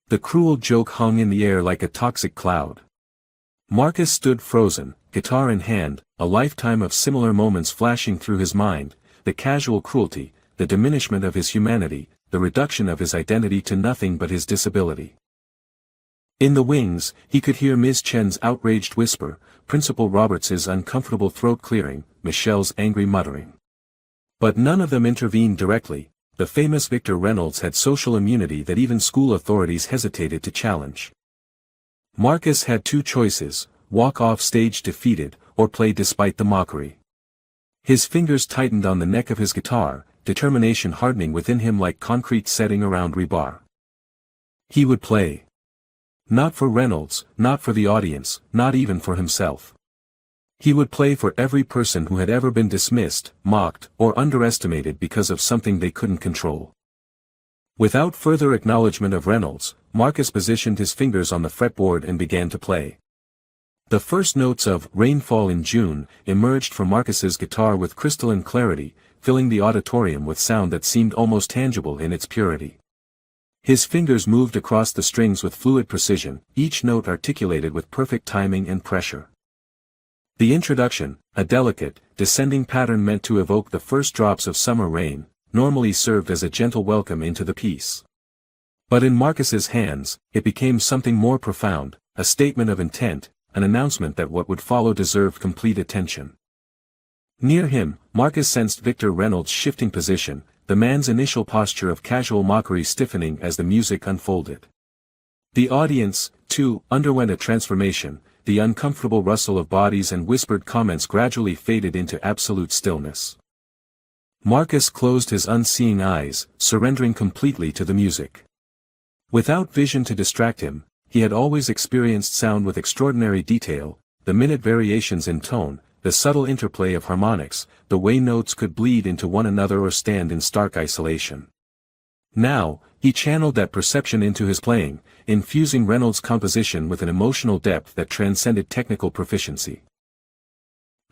The cruel joke hung in the air like a toxic cloud. Marcus stood frozen, guitar in hand, a lifetime of similar moments flashing through his mind, the casual cruelty, the diminishment of his humanity, the reduction of his identity to nothing but his disability. In the wings, he could hear Ms. Chen's outraged whisper, Principal Roberts's uncomfortable throat clearing, Michelle's angry muttering. But none of them intervened directly. The famous Victor Reynolds had social immunity that even school authorities hesitated to challenge. Marcus had two choices, walk off stage defeated, or play despite the mockery. His fingers tightened on the neck of his guitar, determination hardening within him like concrete setting around rebar. He would play. Not for Reynolds, not for the audience, not even for himself. He would play for every person who had ever been dismissed, mocked, or underestimated because of something they couldn't control. Without further acknowledgement of Reynolds, Marcus positioned his fingers on the fretboard and began to play. The first notes of Rainfall in June emerged from Marcus's guitar with crystalline clarity, filling the auditorium with sound that seemed almost tangible in its purity. His fingers moved across the strings with fluid precision, each note articulated with perfect timing and pressure. The introduction, a delicate, descending pattern meant to evoke the first drops of summer rain, normally served as a gentle welcome into the piece. But in Marcus's hands, it became something more profound, a statement of intent, an announcement that what would follow deserved complete attention. Near him, Marcus sensed Victor Reynolds' shifting position, the man's initial posture of casual mockery stiffening as the music unfolded. The audience, too, underwent a transformation, the uncomfortable rustle of bodies and whispered comments gradually faded into absolute stillness. Marcus closed his unseeing eyes, surrendering completely to the music. Without vision to distract him, he had always experienced sound with extraordinary detail, the minute variations in tone, the subtle interplay of harmonics, the way notes could bleed into one another or stand in stark isolation. Now, he channeled that perception into his playing, infusing Reynolds' composition with an emotional depth that transcended technical proficiency.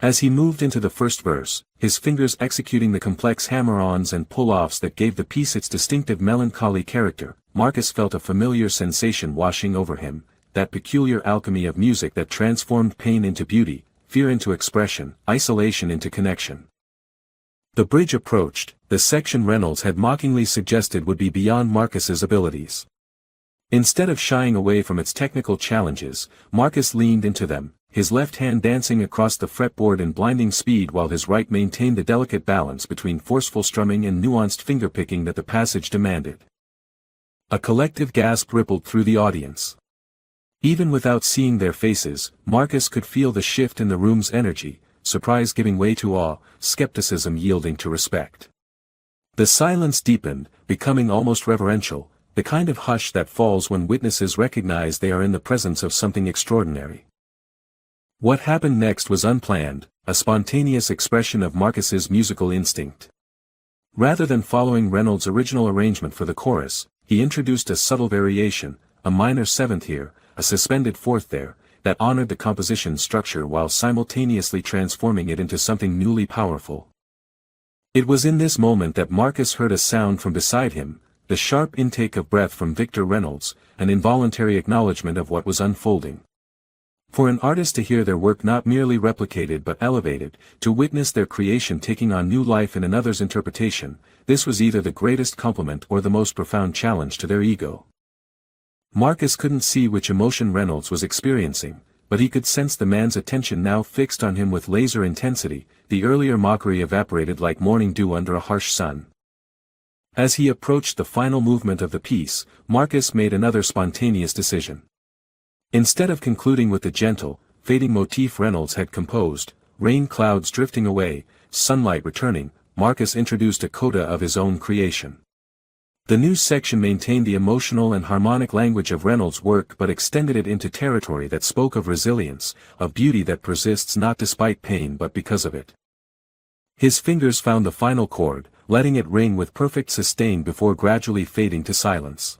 As he moved into the first verse, his fingers executing the complex hammer-ons and pull-offs that gave the piece its distinctive melancholy character, Marcus felt a familiar sensation washing over him, that peculiar alchemy of music that transformed pain into beauty, fear into expression, isolation into connection. The bridge approached, the section Reynolds had mockingly suggested would be beyond Marcus's abilities. Instead of shying away from its technical challenges, Marcus leaned into them, his left hand dancing across the fretboard in blinding speed while his right maintained the delicate balance between forceful strumming and nuanced fingerpicking that the passage demanded. A collective gasp rippled through the audience. Even without seeing their faces, Marcus could feel the shift in the room's energy, surprise giving way to awe, skepticism yielding to respect. The silence deepened, becoming almost reverential, the kind of hush that falls when witnesses recognize they are in the presence of something extraordinary. What happened next was unplanned, a spontaneous expression of Marcus's musical instinct. Rather than following Reynolds' original arrangement for the chorus, he introduced a subtle variation, a minor seventh here, a suspended fourth there, that honored the composition's structure while simultaneously transforming it into something newly powerful. It was in this moment that Marcus heard a sound from beside him, the sharp intake of breath from Victor Reynolds, an involuntary acknowledgement of what was unfolding. For an artist to hear their work not merely replicated but elevated, to witness their creation taking on new life in another's interpretation, this was either the greatest compliment or the most profound challenge to their ego. Marcus couldn't see which emotion Reynolds was experiencing, but he could sense the man's attention now fixed on him with laser intensity. The earlier mockery evaporated like morning dew under a harsh sun. As he approached the final movement of the piece, Marcus made another spontaneous decision. Instead of concluding with the gentle, fading motif Reynolds had composed, rain clouds drifting away, sunlight returning, Marcus introduced a coda of his own creation. The new section maintained the emotional and harmonic language of Reynolds' work but extended it into territory that spoke of resilience, of beauty that persists not despite pain but because of it. His fingers found the final chord, letting it ring with perfect sustain before gradually fading to silence.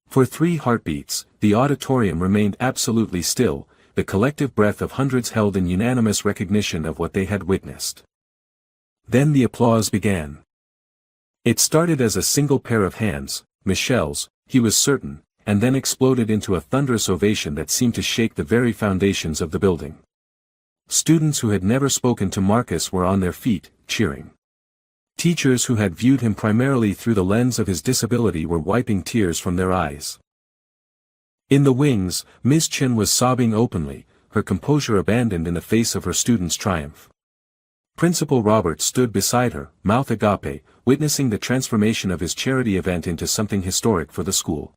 For 3 heartbeats, the auditorium remained absolutely still, the collective breath of hundreds held in unanimous recognition of what they had witnessed. Then the applause began. It started as a single pair of hands, Michel's, he was certain, and then exploded into a thunderous ovation that seemed to shake the very foundations of the building. Students who had never spoken to Marcus were on their feet, cheering. Teachers who had viewed him primarily through the lens of his disability were wiping tears from their eyes. In the wings, Ms. Chen was sobbing openly, her composure abandoned in the face of her students' triumph. Principal Robert stood beside her, mouth agape, witnessing the transformation of his charity event into something historic for the school.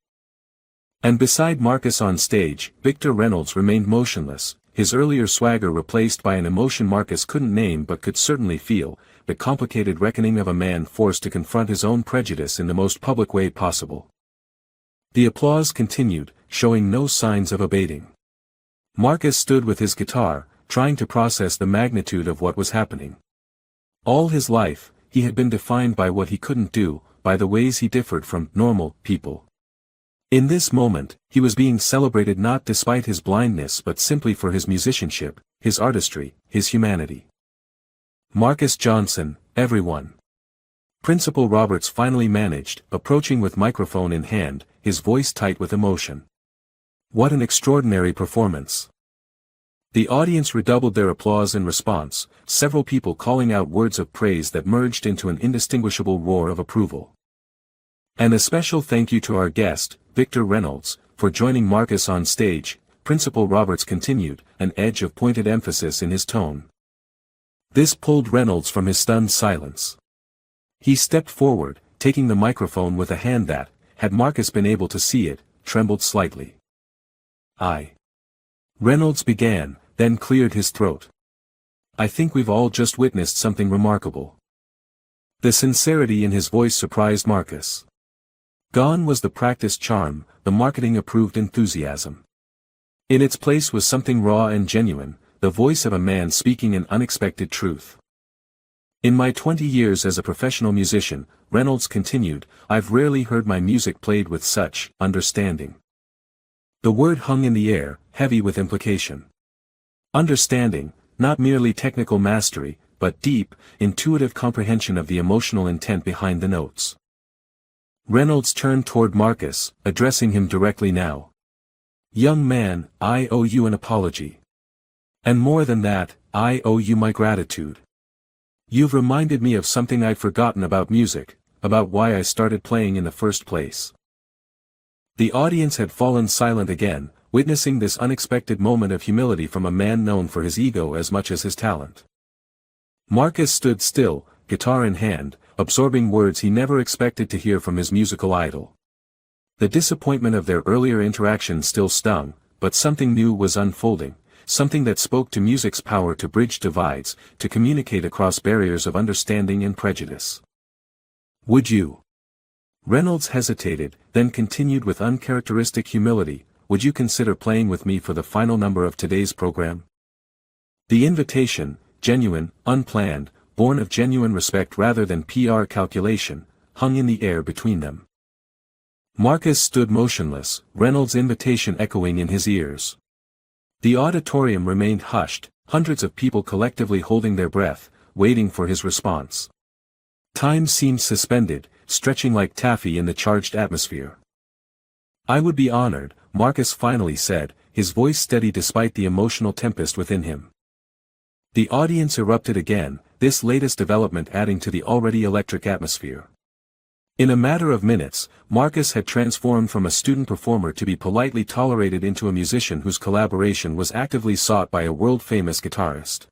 And beside Marcus on stage, Victor Reynolds remained motionless, his earlier swagger replaced by an emotion Marcus couldn't name but could certainly feel, the complicated reckoning of a man forced to confront his own prejudice in the most public way possible. The applause continued, showing no signs of abating. Marcus stood with his guitar, trying to process the magnitude of what was happening. All his life, he had been defined by what he couldn't do, by the ways he differed from normal people. In this moment, he was being celebrated not despite his blindness but simply for his musicianship, his artistry, his humanity. Marcus Johnson, everyone. Principal Roberts finally managed, approaching with microphone in hand, his voice tight with emotion. What an extraordinary performance. The audience redoubled their applause in response, several people calling out words of praise that merged into an indistinguishable roar of approval. And a special thank you to our guest, Victor Reynolds, for joining Marcus on stage, Principal Roberts continued, an edge of pointed emphasis in his tone. This pulled Reynolds from his stunned silence. He stepped forward, taking the microphone with a hand that, had Marcus been able to see it, trembled slightly. Reynolds began, then cleared his throat. I think we've all just witnessed something remarkable. The sincerity in his voice surprised Marcus. Gone was the practiced charm, the marketing-approved enthusiasm. In its place was something raw and genuine, the voice of a man speaking an unexpected truth. In my 20 years as a professional musician, Reynolds continued, I've rarely heard my music played with such understanding. The word hung in the air, heavy with implication. Understanding, not merely technical mastery, but deep, intuitive comprehension of the emotional intent behind the notes. Reynolds turned toward Marcus, addressing him directly now. Young man, I owe you an apology. And more than that, I owe you my gratitude. You've reminded me of something I'd forgotten about music, about why I started playing in the first place. The audience had fallen silent again, witnessing this unexpected moment of humility from a man known for his ego as much as his talent. Marcus stood still, guitar in hand, absorbing words he never expected to hear from his musical idol. The disappointment of their earlier interaction still stung, but something new was unfolding, something that spoke to music's power to bridge divides, to communicate across barriers of understanding and prejudice. Would you? Reynolds hesitated, then continued with uncharacteristic humility, would you consider playing with me for the final number of today's program? The invitation, genuine, unplanned, born of genuine respect rather than PR calculation, hung in the air between them. Marcus stood motionless, Reynolds' invitation echoing in his ears. The auditorium remained hushed, hundreds of people collectively holding their breath, waiting for his response. Time seemed suspended, stretching like taffy in the charged atmosphere. I would be honored, Marcus finally said, his voice steady despite the emotional tempest within him. The audience erupted again, this latest development adding to the already electric atmosphere. In a matter of minutes, Marcus had transformed from a student performer to be politely tolerated into a musician whose collaboration was actively sought by a world-famous guitarist.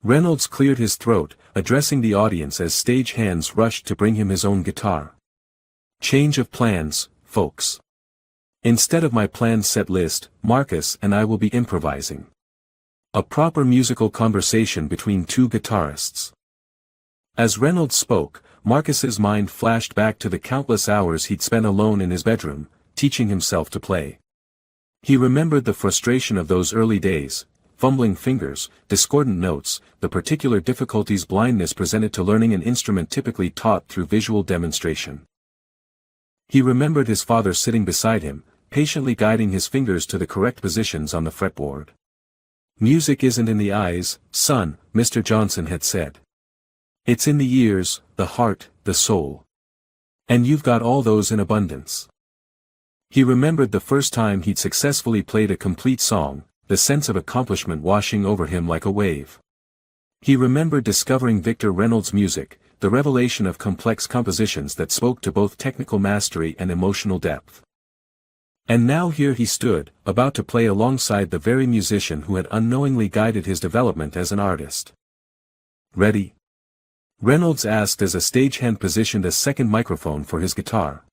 Reynolds cleared his throat, addressing the audience as stage hands rushed to bring him his own guitar. Change of plans, folks. Instead of my planned set list, Marcus and I will be improvising. A proper musical conversation between two guitarists. As Reynolds spoke, Marcus's mind flashed back to the countless hours he'd spent alone in his bedroom, teaching himself to play. He remembered the frustration of those early days, fumbling fingers, discordant notes, the particular difficulties blindness presented to learning an instrument typically taught through visual demonstration. He remembered his father sitting beside him, patiently guiding his fingers to the correct positions on the fretboard. Music isn't in the eyes, son, Mr. Johnson had said. It's in the ears, the heart, the soul. And you've got all those in abundance. He remembered the first time he'd successfully played a complete song, the sense of accomplishment washing over him like a wave. He remembered discovering Victor Reynolds' music, the revelation of complex compositions that spoke to both technical mastery and emotional depth. And now here he stood, about to play alongside the very musician who had unknowingly guided his development as an artist. Ready? Reynolds asked as a stagehand positioned a second microphone for his guitar.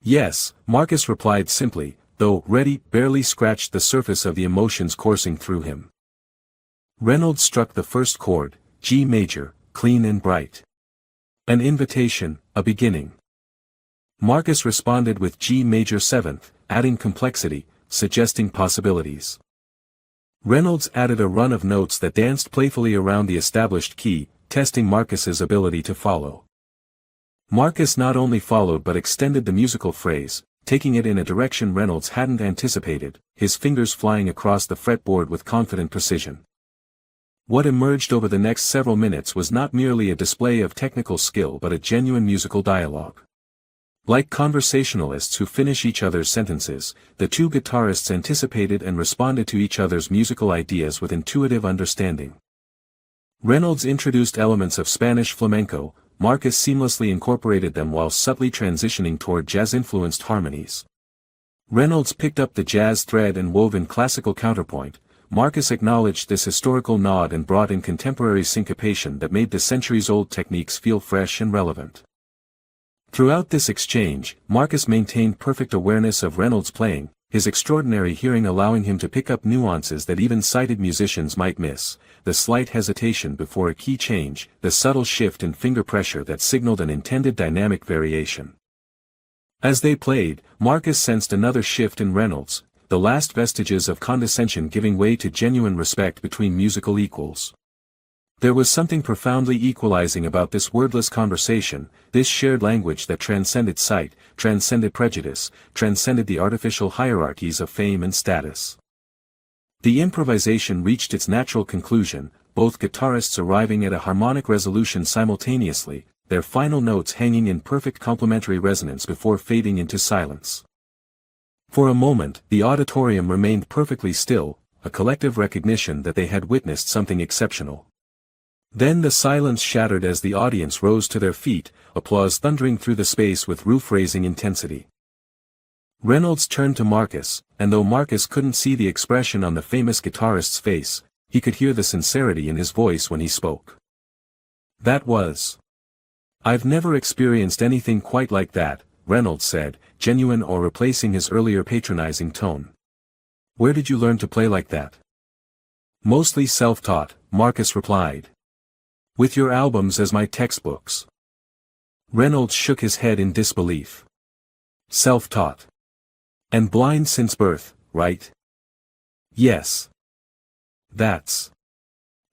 Yes, Marcus replied simply, though ready barely scratched the surface of the emotions coursing through him. Reynolds struck the first chord, G major, clean and bright. An invitation, a beginning. Marcus responded with G major seventh, adding complexity, suggesting possibilities. Reynolds added a run of notes that danced playfully around the established key, testing Marcus's ability to follow. Marcus not only followed but extended the musical phrase, taking it in a direction Reynolds hadn't anticipated, his fingers flying across the fretboard with confident precision. What emerged over the next several minutes was not merely a display of technical skill but a genuine musical dialogue. Like conversationalists who finish each other's sentences, the two guitarists anticipated and responded to each other's musical ideas with intuitive understanding. Reynolds introduced elements of Spanish flamenco, Marcus seamlessly incorporated them while subtly transitioning toward jazz-influenced harmonies. Reynolds picked up the jazz thread and wove in classical counterpoint, Marcus acknowledged this historical nod and brought in contemporary syncopation that made the centuries-old techniques feel fresh and relevant. Throughout this exchange, Marcus maintained perfect awareness of Reynolds' playing, his extraordinary hearing allowing him to pick up nuances that even sighted musicians might miss, the slight hesitation before a key change, the subtle shift in finger pressure that signaled an intended dynamic variation. As they played, Marcus sensed another shift in Reynolds, the last vestiges of condescension giving way to genuine respect between musical equals. There was something profoundly equalizing about this wordless conversation, this shared language that transcended sight, transcended prejudice, transcended the artificial hierarchies of fame and status. The improvisation reached its natural conclusion, both guitarists arriving at a harmonic resolution simultaneously, their final notes hanging in perfect complementary resonance before fading into silence. For a moment, the auditorium remained perfectly still, a collective recognition that they had witnessed something exceptional. Then the silence shattered as the audience rose to their feet, applause thundering through the space with roof-raising intensity. Reynolds turned to Marcus, and though Marcus couldn't see the expression on the famous guitarist's face, he could hear the sincerity in his voice when he spoke. That was. I've never experienced anything quite like that, Reynolds said, genuine or replacing his earlier patronizing tone. Where did you learn to play like that? Mostly self-taught, Marcus replied. With your albums as my textbooks. Reynolds shook his head in disbelief. Self-taught. And blind since birth, right? Yes. That's.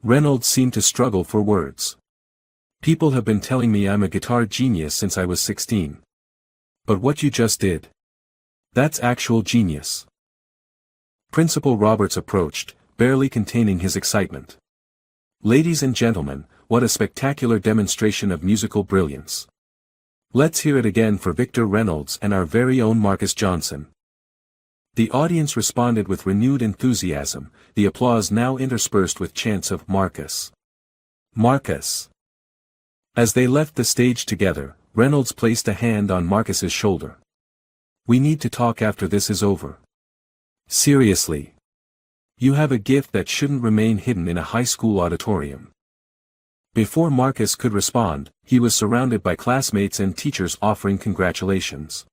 Reynolds seemed to struggle for words. People have been telling me I'm a guitar genius since I was 16. But what you just did. That's actual genius. Principal Roberts approached, barely containing his excitement. Ladies and gentlemen, what a spectacular demonstration of musical brilliance. Let's hear it again for Victor Reynolds and our very own Marcus Johnson. The audience responded with renewed enthusiasm, the applause now interspersed with chants of Marcus. Marcus. As they left the stage together, Reynolds placed a hand on Marcus's shoulder. We need to talk after this is over. Seriously. You have a gift that shouldn't remain hidden in a high school auditorium. Before Marcus could respond, he was surrounded by classmates and teachers offering congratulations.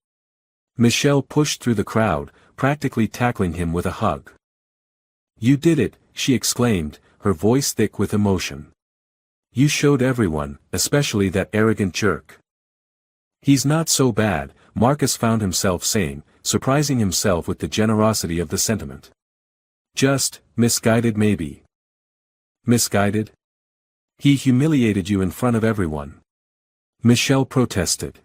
Michelle pushed through the crowd, practically tackling him with a hug. You did it, she exclaimed, her voice thick with emotion. You showed everyone, especially that arrogant jerk. He's not so bad, Marcus found himself saying, surprising himself with the generosity of the sentiment. Just, misguided maybe. Misguided? He humiliated you in front of everyone. Michelle protested.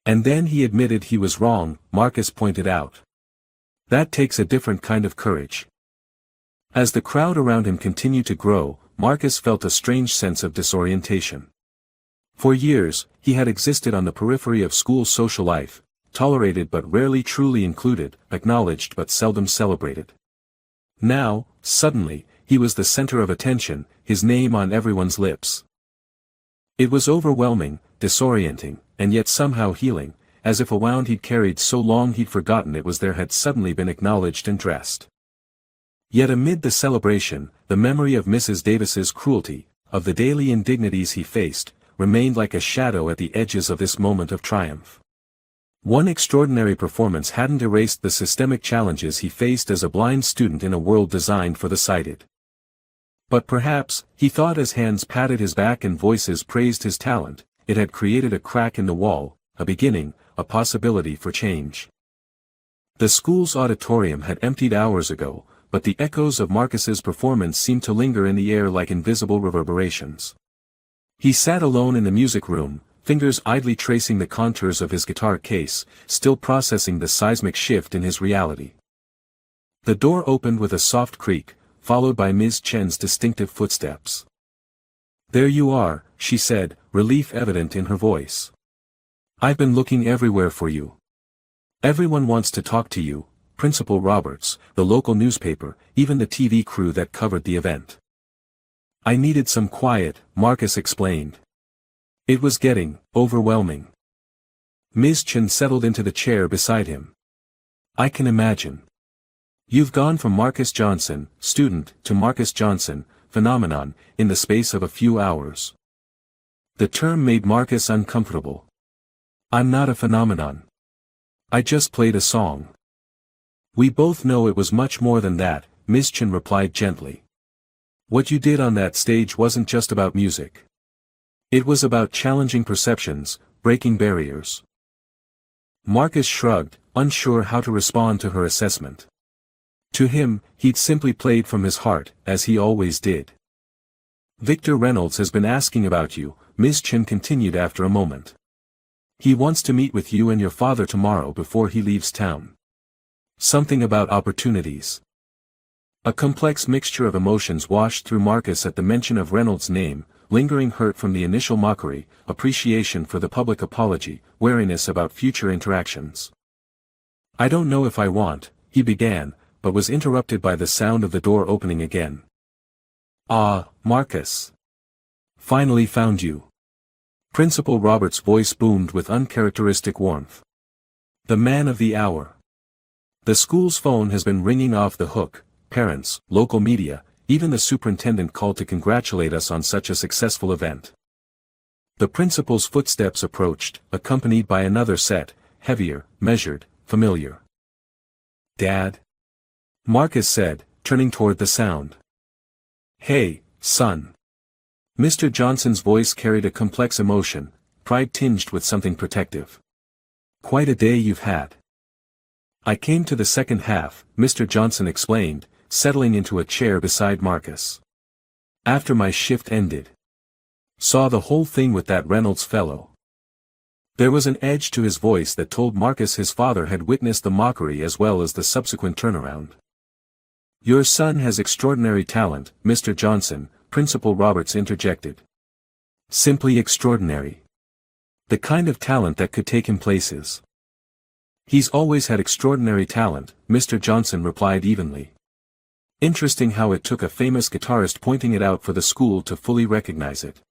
And then he admitted he was wrong, Marcus pointed out. That takes a different kind of courage. As the crowd around him continued to grow, Marcus felt a strange sense of disorientation. For years, he had existed on the periphery of school social life, tolerated but rarely truly included, acknowledged but seldom celebrated. Now, suddenly, he was the center of attention, his name on everyone's lips. It was overwhelming, disorienting, and yet somehow healing, as if a wound he'd carried so long he'd forgotten it was there had suddenly been acknowledged and dressed. Yet amid the celebration, the memory of Mrs. Davis's cruelty, of the daily indignities he faced, remained like a shadow at the edges of this moment of triumph. One extraordinary performance hadn't erased the systemic challenges he faced as a blind student in a world designed for the sighted. But perhaps, he thought as hands patted his back and voices praised his talent, it had created a crack in the wall, a beginning, a possibility for change. The school's auditorium had emptied hours ago, but the echoes of Marcus's performance seemed to linger in the air like invisible reverberations. He sat alone in the music room, fingers idly tracing the contours of his guitar case, still processing the seismic shift in his reality. The door opened with a soft creak, followed by Ms. Chen's distinctive footsteps. There you are, she said, relief evident in her voice. I've been looking everywhere for you. Everyone wants to talk to you, Principal Roberts, the local newspaper, even the TV crew that covered the event. I needed some quiet, Marcus explained. It was getting overwhelming. Ms. Chen settled into the chair beside him. I can imagine. You've gone from Marcus Johnson, student, to Marcus Johnson, phenomenon, in the space of a few hours. The term made Marcus uncomfortable. I'm not a phenomenon. I just played a song. We both know it was much more than that, Ms. Chen replied gently. What you did on that stage wasn't just about music. It was about challenging perceptions, breaking barriers. Marcus shrugged, unsure how to respond to her assessment. To him, he'd simply played from his heart, as he always did. Victor Reynolds has been asking about you, Ms. Chen continued after a moment. He wants to meet with you and your father tomorrow before he leaves town. Something about opportunities. A complex mixture of emotions washed through Marcus at the mention of Reynolds' name, lingering hurt from the initial mockery, appreciation for the public apology, wariness about future interactions. I don't know if I want, he began, but was interrupted by the sound of the door opening again. Ah, Marcus. Finally found you. Principal Roberts' voice boomed with uncharacteristic warmth. The man of the hour. The school's phone has been ringing off the hook, parents, local media, even the superintendent called to congratulate us on such a successful event. The principal's footsteps approached, accompanied by another set, heavier, measured, familiar. Dad? Marcus said, turning toward the sound. Hey, son. Mr. Johnson's voice carried a complex emotion, pride tinged with something protective. "Quite a day you've had." "I came to the second half," Mr. Johnson explained, settling into a chair beside Marcus. "After my shift ended. Saw the whole thing with that Reynolds fellow." There was an edge to his voice that told Marcus his father had witnessed the mockery as well as the subsequent turnaround. "Your son has extraordinary talent, Mr. Johnson," Principal Roberts interjected. "Simply extraordinary. The kind of talent that could take him places." "He's always had extraordinary talent," Mr. Johnson replied evenly. "Interesting how it took a famous guitarist pointing it out for the school to fully recognize it."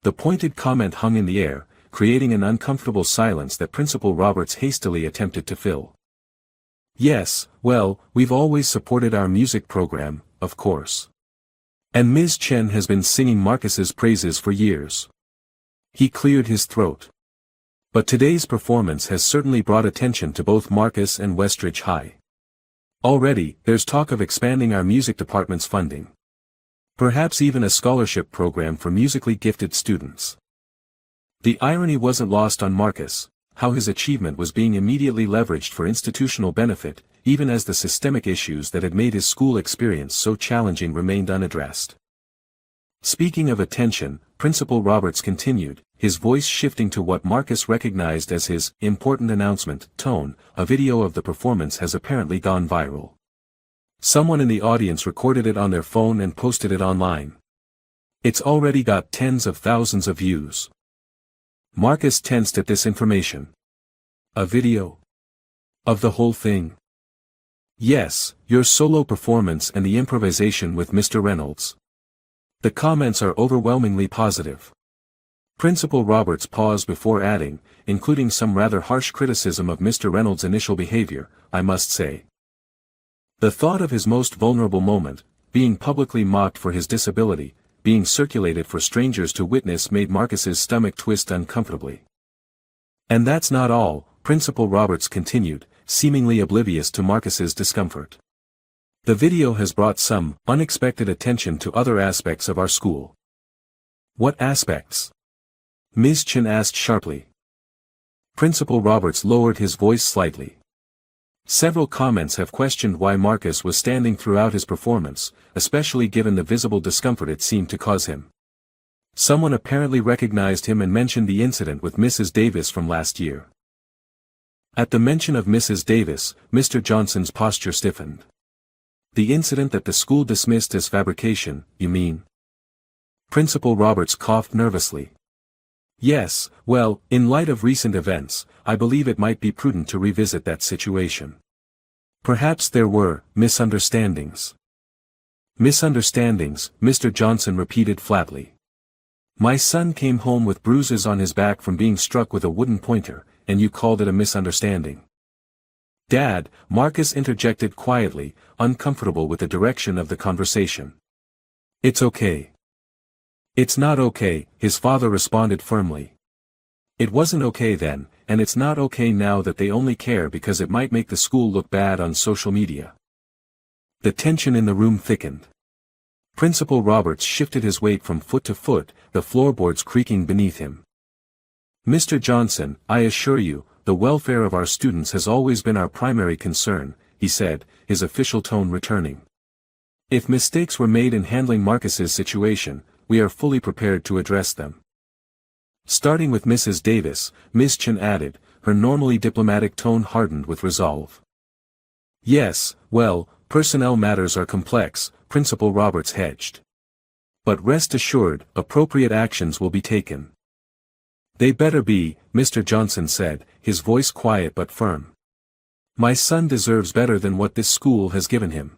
The pointed comment hung in the air, creating an uncomfortable silence that Principal Roberts hastily attempted to fill. "Yes, well, we've always supported our music program, of course. And Ms. Chen has been singing Marcus's praises for years." He cleared his throat. "But today's performance has certainly brought attention to both Marcus and Westridge High. Already, there's talk of expanding our music department's funding. Perhaps even a scholarship program for musically gifted students." The irony wasn't lost on Marcus, how his achievement was being immediately leveraged for institutional benefit, even as the systemic issues that had made his school experience so challenging remained unaddressed. "Speaking of attention," Principal Roberts continued, his voice shifting to what Marcus recognized as his important announcement tone, "a video of the performance has apparently gone viral. Someone in the audience recorded it on their phone and posted it online. It's already got tens of thousands of views." Marcus tensed at this information. "A video? Of the whole thing?" "Yes, your solo performance and the improvisation with Mr. Reynolds. The comments are overwhelmingly positive." Principal Roberts paused before adding, including some rather harsh criticism of Mr. Reynolds' initial behavior, "I must say. The thought of his most vulnerable moment, being publicly mocked for his disability, being circulated for strangers to witness made Marcus's stomach twist uncomfortably." "And that's not all," Principal Roberts continued, seemingly oblivious to Marcus's discomfort. "The video has brought some unexpected attention to other aspects of our school." "What aspects?" Ms. Chen asked sharply. Principal Roberts lowered his voice slightly. "Several comments have questioned why Marcus was standing throughout his performance, especially given the visible discomfort it seemed to cause him. Someone apparently recognized him and mentioned the incident with Mrs. Davis from last year." At the mention of Mrs. Davis, Mr. Johnson's posture stiffened. "The incident that the school dismissed as fabrication, you mean?" Principal Roberts coughed nervously. "Yes, well, in light of recent events, I believe it might be prudent to revisit that situation. Perhaps there were misunderstandings." "Misunderstandings," Mr. Johnson repeated flatly. "My son came home with bruises on his back from being struck with a wooden pointer, and you called it a misunderstanding." "Dad," Marcus interjected quietly, uncomfortable with the direction of the conversation. "It's okay." "It's not okay," his father responded firmly. "It wasn't okay then, and it's not okay now that they only care because it might make the school look bad on social media." The tension in the room thickened. Principal Roberts shifted his weight from foot to foot, the floorboards creaking beneath him. "Mr. Johnson, I assure you, the welfare of our students has always been our primary concern," he said, his official tone returning. "If mistakes were made in handling Marcus's situation, we are fully prepared to address them." Starting with Mrs. Davis, Ms. Chen added, her normally diplomatic tone hardened with resolve. "Yes, well, personnel matters are complex," Principal Roberts hedged. "But rest assured, appropriate actions will be taken." "They better be," Mr. Johnson said, his voice quiet but firm. "My son deserves better than what this school has given him."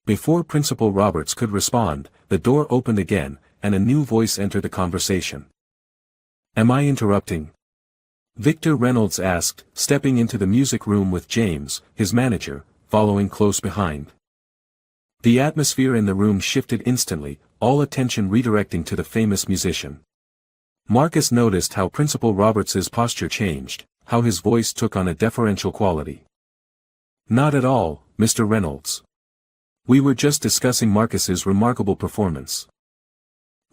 Before Principal Roberts could respond, the door opened again, and a new voice entered the conversation. "Am I interrupting?" Victor Reynolds asked, stepping into the music room with James, his manager, following close behind. The atmosphere in the room shifted instantly, all attention redirecting to the famous musician. Marcus noticed how Principal Roberts's posture changed, how his voice took on a deferential quality. "Not at all, Mr. Reynolds. We were just discussing Marcus's remarkable performance."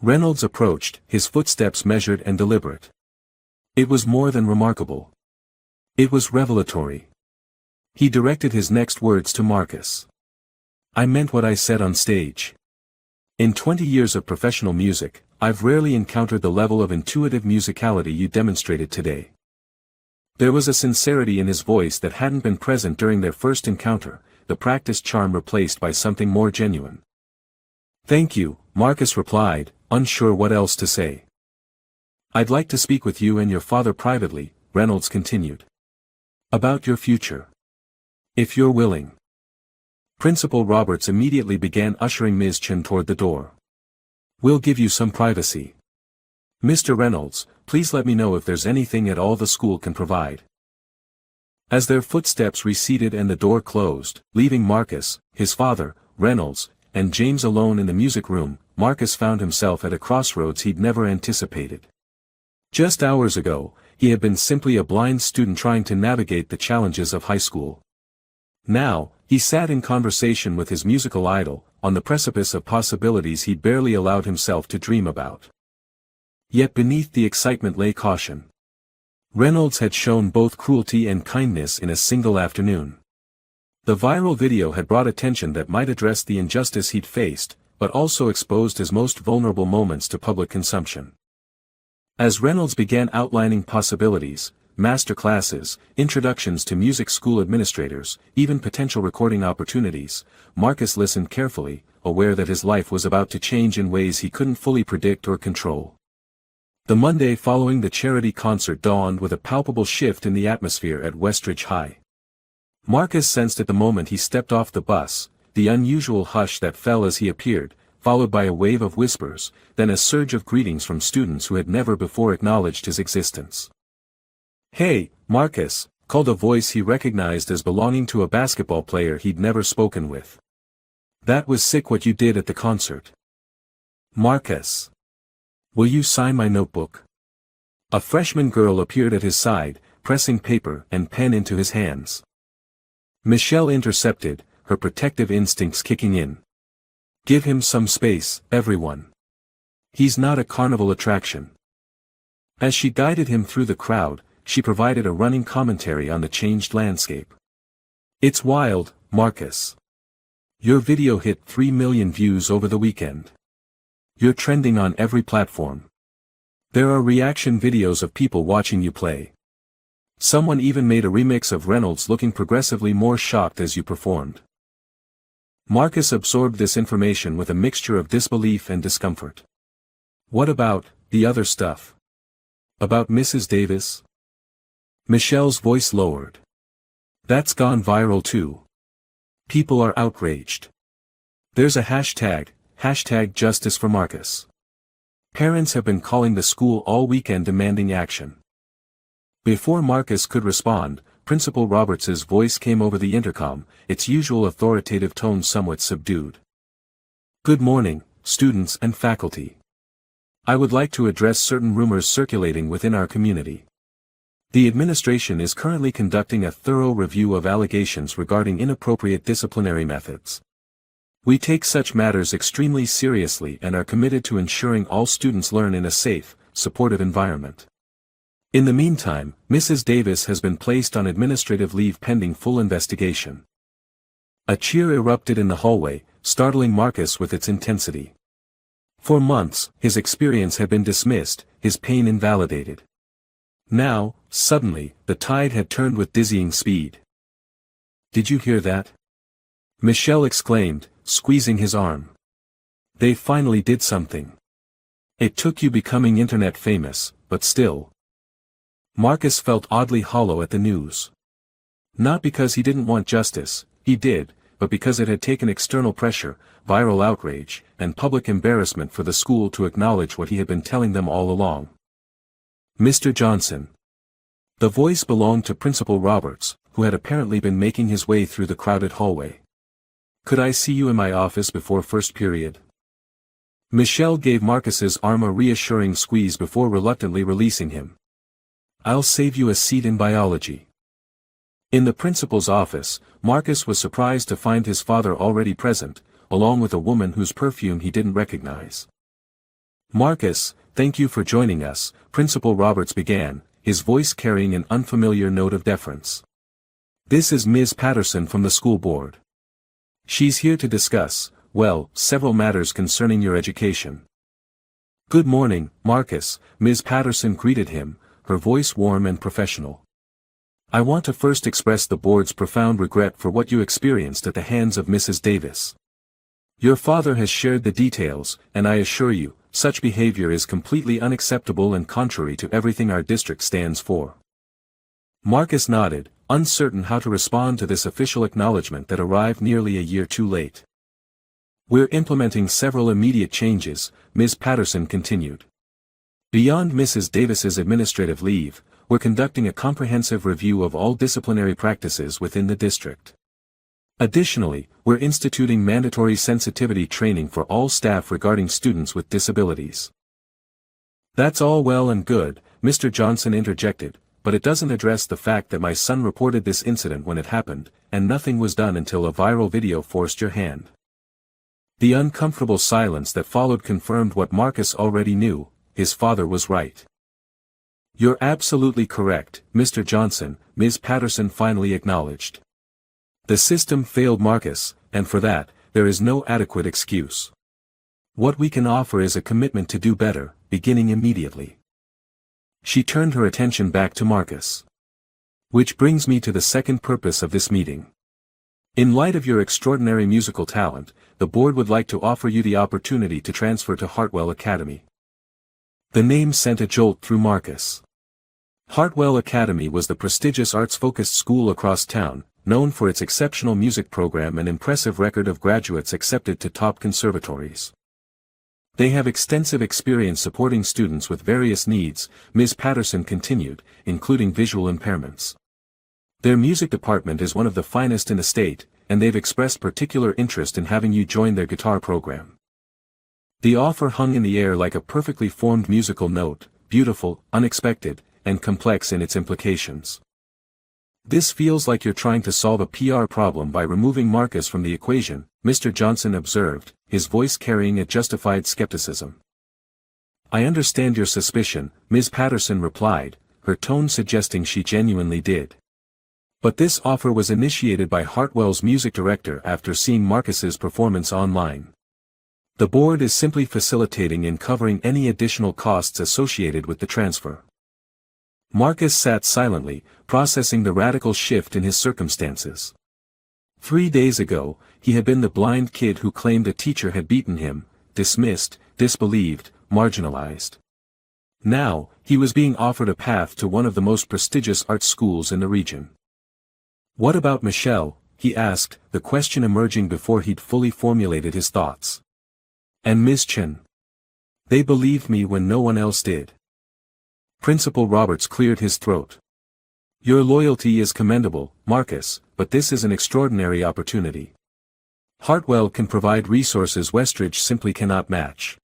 Reynolds approached, his footsteps measured and deliberate. It was more than remarkable. It was revelatory. He directed his next words to Marcus. I meant what I said on stage. In 20 years of professional music, I've rarely encountered the level of intuitive musicality you demonstrated today. There was a sincerity in his voice that hadn't been present during their first encounter, the practiced charm replaced by something more genuine. Thank you, Marcus replied, unsure what else to say. I'd like to speak with you and your father privately, Reynolds continued. About your future. If you're willing. Principal Roberts immediately began ushering Ms. Chen toward the door. We'll give you some privacy. Mr. Reynolds, please let me know if there's anything at all the school can provide. As their footsteps receded and the door closed, leaving Marcus, his father, Reynolds, and James alone in the music room, Marcus found himself at a crossroads he'd never anticipated. Just hours ago, he had been simply a blind student trying to navigate the challenges of high school. Now, he sat in conversation with his musical idol, on the precipice of possibilities he'd barely allowed himself to dream about. Yet beneath the excitement lay caution. Reynolds had shown both cruelty and kindness in a single afternoon. The viral video had brought attention that might address the injustice he'd faced, but also exposed his most vulnerable moments to public consumption. As Reynolds began outlining possibilities, master classes, introductions to music school administrators, even potential recording opportunities, Marcus listened carefully, aware that his life was about to change in ways he couldn't fully predict or control. The Monday following the charity concert dawned with a palpable shift in the atmosphere at Westridge High. Marcus sensed at the moment he stepped off the bus, the unusual hush that fell as he appeared, followed by a wave of whispers, then a surge of greetings from students who had never before acknowledged his existence. Hey, Marcus, called a voice he recognized as belonging to a basketball player he'd never spoken with. That was sick what you did at the concert. Marcus. Will you sign my notebook? A freshman girl appeared at his side, pressing paper and pen into his hands. Michelle intercepted, her protective instincts kicking in. Give him some space, everyone. He's not a carnival attraction. As she guided him through the crowd, she provided a running commentary on the changed landscape. It's wild, Marcus. Your video hit 3 million views over the weekend. You're trending on every platform. There are reaction videos of people watching you play. Someone even made a remix of Reynolds looking progressively more shocked as you performed. Marcus absorbed this information with a mixture of disbelief and discomfort. What about the other stuff? About Mrs. Davis? Michelle's voice lowered. That's gone viral too. People are outraged. There's a hashtag Justice for Marcus. Parents have been calling the school all weekend demanding action. Before Marcus could respond, Principal Roberts's voice came over the intercom, its usual authoritative tone somewhat subdued. Good morning, students and faculty. I would like to address certain rumors circulating within our community. The administration is currently conducting a thorough review of allegations regarding inappropriate disciplinary methods. We take such matters extremely seriously and are committed to ensuring all students learn in a safe, supportive environment. In the meantime, Mrs. Davis has been placed on administrative leave pending full investigation. A cheer erupted in the hallway, startling Marcus with its intensity. For months, his experience had been dismissed, his pain invalidated. Now, suddenly, the tide had turned with dizzying speed. Did you hear that? Michelle exclaimed, squeezing his arm. They finally did something. It took you becoming internet famous, but still. Marcus felt oddly hollow at the news. Not because he didn't want justice, he did, but because it had taken external pressure, viral outrage, and public embarrassment for the school to acknowledge what he had been telling them all along. Mr. Johnson. The voice belonged to Principal Roberts, who had apparently been making his way through the crowded hallway. Could I see you in my office before first period? Michelle gave Marcus's arm a reassuring squeeze before reluctantly releasing him. I'll save you a seat in biology. In the principal's office, Marcus was surprised to find his father already present, along with a woman whose perfume he didn't recognize. Marcus, thank you for joining us, Principal Roberts began, his voice carrying an unfamiliar note of deference. This is Ms. Patterson from the school board. She's here to discuss, well, several matters concerning your education. Good morning, Marcus, Ms. Patterson greeted him, her voice warm and professional. I want to first express the board's profound regret for what you experienced at the hands of Mrs. Davis. Your father has shared the details, and I assure you, such behavior is completely unacceptable and contrary to everything our district stands for. Marcus nodded, uncertain how to respond to this official acknowledgement that arrived nearly a year too late. We're implementing several immediate changes, Ms. Patterson continued. Beyond Mrs. Davis's administrative leave, we're conducting a comprehensive review of all disciplinary practices within the district. Additionally, we're instituting mandatory sensitivity training for all staff regarding students with disabilities. That's all well and good, Mr. Johnson interjected, but it doesn't address the fact that my son reported this incident when it happened, and nothing was done until a viral video forced your hand. The uncomfortable silence that followed confirmed what Marcus already knew: his father was right. You're absolutely correct, Mr. Johnson, Ms. Patterson finally acknowledged. The system failed Marcus, and for that, there is no adequate excuse. What we can offer is a commitment to do better, beginning immediately. She turned her attention back to Marcus. Which brings me to the second purpose of this meeting. In light of your extraordinary musical talent, the board would like to offer you the opportunity to transfer to Hartwell Academy. The name sent a jolt through Marcus. Hartwell Academy was the prestigious arts-focused school across town, known for its exceptional music program and impressive record of graduates accepted to top conservatories. They have extensive experience supporting students with various needs, Ms. Patterson continued, including visual impairments. Their music department is one of the finest in the state, and they've expressed particular interest in having you join their guitar program. The offer hung in the air like a perfectly formed musical note, beautiful, unexpected, and complex in its implications. This feels like you're trying to solve a PR problem by removing Marcus from the equation, Mr. Johnson observed, his voice carrying a justified skepticism. I understand your suspicion, Ms. Patterson replied, her tone suggesting she genuinely did. But this offer was initiated by Hartwell's music director after seeing Marcus's performance online. The board is simply facilitating and covering any additional costs associated with the transfer. Marcus sat silently, processing the radical shift in his circumstances. 3 days ago, he had been the blind kid who claimed a teacher had beaten him, dismissed, disbelieved, marginalized. Now, he was being offered a path to one of the most prestigious art schools in the region. What about Michelle? He asked, the question emerging before he'd fully formulated his thoughts. And Ms. Chen. They believed me when no one else did. Principal Roberts cleared his throat. Your loyalty is commendable, Marcus, but this is an extraordinary opportunity. Hartwell can provide resources Westridge simply cannot match.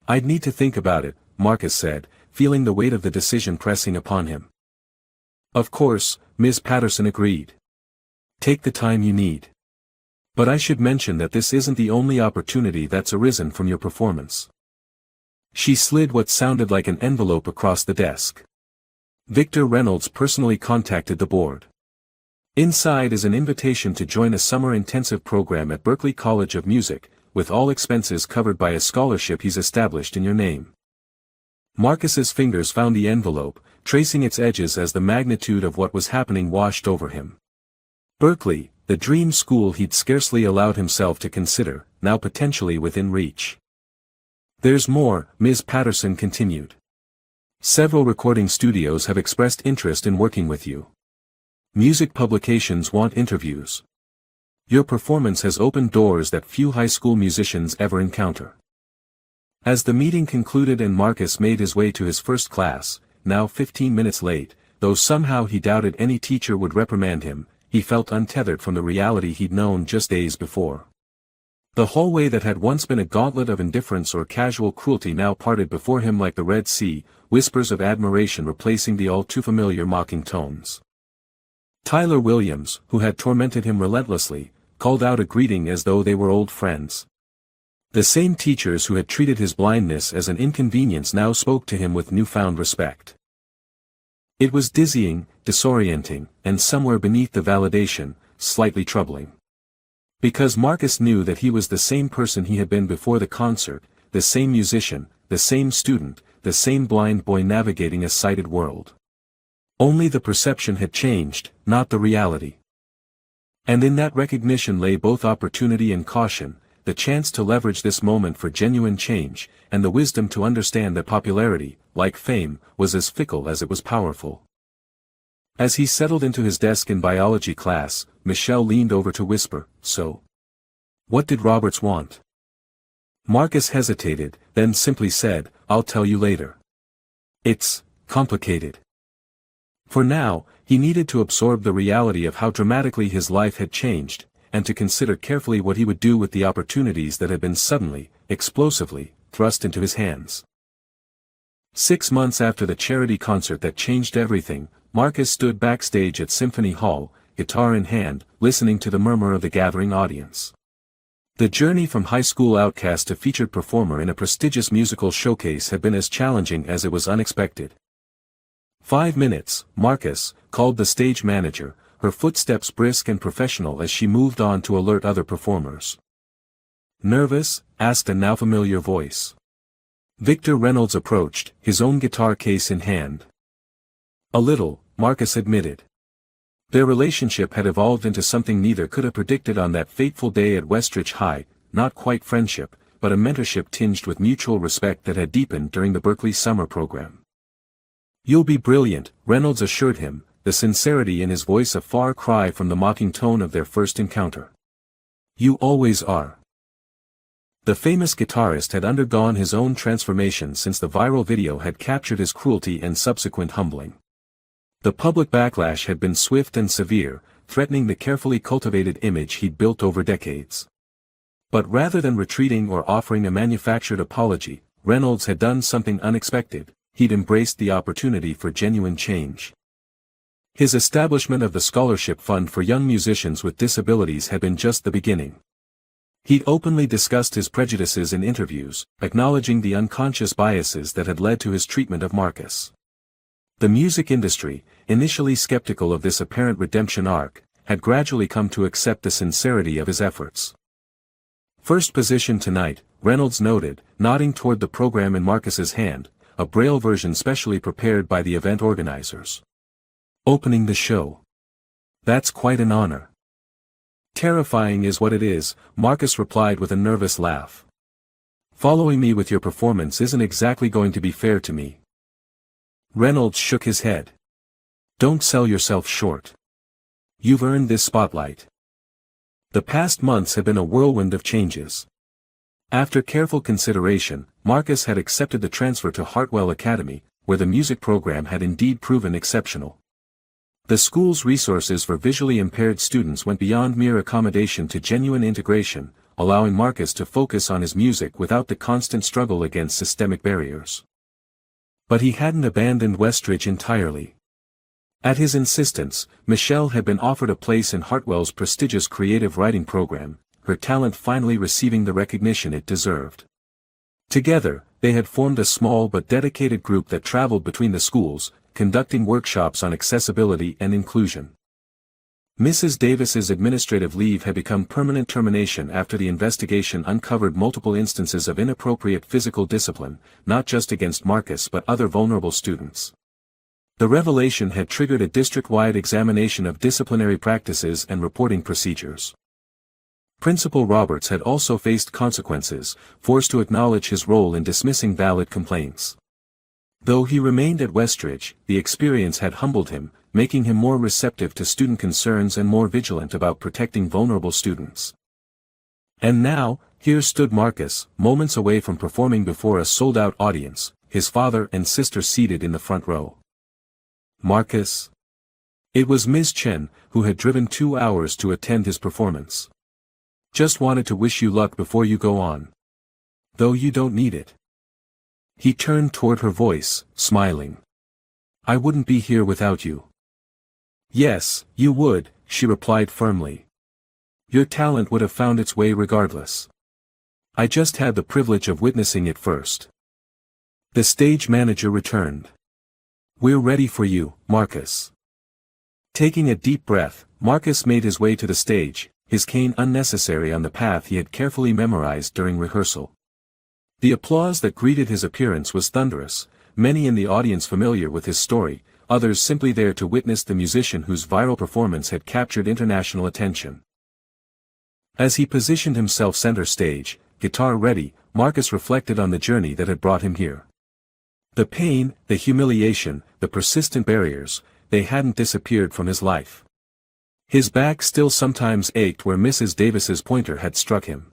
I'd need to think about it, Marcus said, feeling the weight of the decision pressing upon him. Of course, Ms. Patterson agreed. Take the time you need. But I should mention that this isn't the only opportunity that's arisen from your performance. She slid what sounded like an envelope across the desk. Victor Reynolds personally contacted the board. Inside is an invitation to join a summer intensive program at Berklee College of Music, with all expenses covered by a scholarship he's established in your name. Marcus's fingers found the envelope, tracing its edges as the magnitude of what was happening washed over him. Berklee, the dream school he'd scarcely allowed himself to consider, now potentially within reach. There's more, Ms. Patterson continued. Several recording studios have expressed interest in working with you. Music publications want interviews. Your performance has opened doors that few high school musicians ever encounter. As the meeting concluded and Marcus made his way to his first class, now 15 minutes late, though somehow he doubted any teacher would reprimand him, he felt untethered from the reality he'd known just days before. The hallway that had once been a gauntlet of indifference or casual cruelty now parted before him like the Red Sea, whispers of admiration replacing the all-too-familiar mocking tones. Tyler Williams, who had tormented him relentlessly, called out a greeting as though they were old friends. The same teachers who had treated his blindness as an inconvenience now spoke to him with newfound respect. It was dizzying, disorienting, and somewhere beneath the validation, slightly troubling. Because Marcus knew that he was the same person he had been before the concert, the same musician, the same student, the same blind boy navigating a sighted world. Only the perception had changed, not the reality. And in that recognition lay both opportunity and caution, the chance to leverage this moment for genuine change, and the wisdom to understand that popularity, like fame, was as fickle as it was powerful. As he settled into his desk in biology class, Michelle leaned over to whisper, "So, what did Roberts want?" Marcus hesitated, then simply said, "I'll tell you later. It's complicated." For now, he needed to absorb the reality of how dramatically his life had changed, and to consider carefully what he would do with the opportunities that had been suddenly, explosively, thrust into his hands. 6 months after the charity concert that changed everything, Marcus stood backstage at Symphony Hall, guitar in hand, listening to the murmur of the gathering audience. The journey from high school outcast to featured performer in a prestigious musical showcase had been as challenging as it was unexpected. 5 minutes, Marcus, called the stage manager, her footsteps brisk and professional as she moved on to alert other performers. "Nervous?" asked a now familiar voice. Victor Reynolds approached, his own guitar case in hand. "A little," Marcus admitted. Their relationship had evolved into something neither could have predicted on that fateful day at Westridge High, not quite friendship, but a mentorship tinged with mutual respect that had deepened during the Berkeley summer program. "You'll be brilliant," Reynolds assured him, the sincerity in his voice a far cry from the mocking tone of their first encounter. "You always are." The famous guitarist had undergone his own transformation since the viral video had captured his cruelty and subsequent humbling. The public backlash had been swift and severe, threatening the carefully cultivated image he'd built over decades. But rather than retreating or offering a manufactured apology, Reynolds had done something unexpected. He'd embraced the opportunity for genuine change. His establishment of the Scholarship Fund for Young Musicians with Disabilities had been just the beginning. He'd openly discussed his prejudices in interviews, acknowledging the unconscious biases that had led to his treatment of Marcus. The music industry, initially skeptical of this apparent redemption arc, had gradually come to accept the sincerity of his efforts. "First position tonight," Reynolds noted, nodding toward the program in Marcus's hand, a Braille version specially prepared by the event organizers. "Opening the show. That's quite an honor." "Terrifying is what it is," Marcus replied with a nervous laugh. "Following me with your performance isn't exactly going to be fair to me." Reynolds shook his head. "Don't sell yourself short. You've earned this spotlight." The past months had been a whirlwind of changes. After careful consideration, Marcus had accepted the transfer to Hartwell Academy, where the music program had indeed proven exceptional. The school's resources for visually impaired students went beyond mere accommodation to genuine integration, allowing Marcus to focus on his music without the constant struggle against systemic barriers. But he hadn't abandoned Westridge entirely. At his insistence, Michelle had been offered a place in Hartwell's prestigious creative writing program, her talent finally receiving the recognition it deserved. Together, they had formed a small but dedicated group that traveled between the schools, conducting workshops on accessibility and inclusion. Mrs. Davis's administrative leave had become permanent termination after the investigation uncovered multiple instances of inappropriate physical discipline, not just against Marcus but other vulnerable students. The revelation had triggered a district-wide examination of disciplinary practices and reporting procedures. Principal Roberts had also faced consequences, forced to acknowledge his role in dismissing valid complaints. Though he remained at Westridge, the experience had humbled him, making him more receptive to student concerns and more vigilant about protecting vulnerable students. And now, here stood Marcus, moments away from performing before a sold-out audience, his father and sister seated in the front row. "Marcus?" It was Ms. Chen, who had driven 2 hours to attend his performance. "Just wanted to wish you luck before you go on. Though you don't need it." He turned toward her voice, smiling. "I wouldn't be here without you." "Yes, you would," she replied firmly. "Your talent would have found its way regardless. I just had the privilege of witnessing it first. The stage manager returned. We're ready for you, Marcus. Taking a deep breath, Marcus made his way to the stage, his cane unnecessary on the path he had carefully memorized during rehearsal. The applause that greeted his appearance was thunderous, many in the audience familiar with his story, others simply there to witness the musician whose viral performance had captured international attention. As he positioned himself center stage, guitar ready, Marcus reflected on the journey that had brought him here. The pain, the humiliation, the persistent barriers, they hadn't disappeared from his life. His back still sometimes ached where Mrs. Davis's pointer had struck him.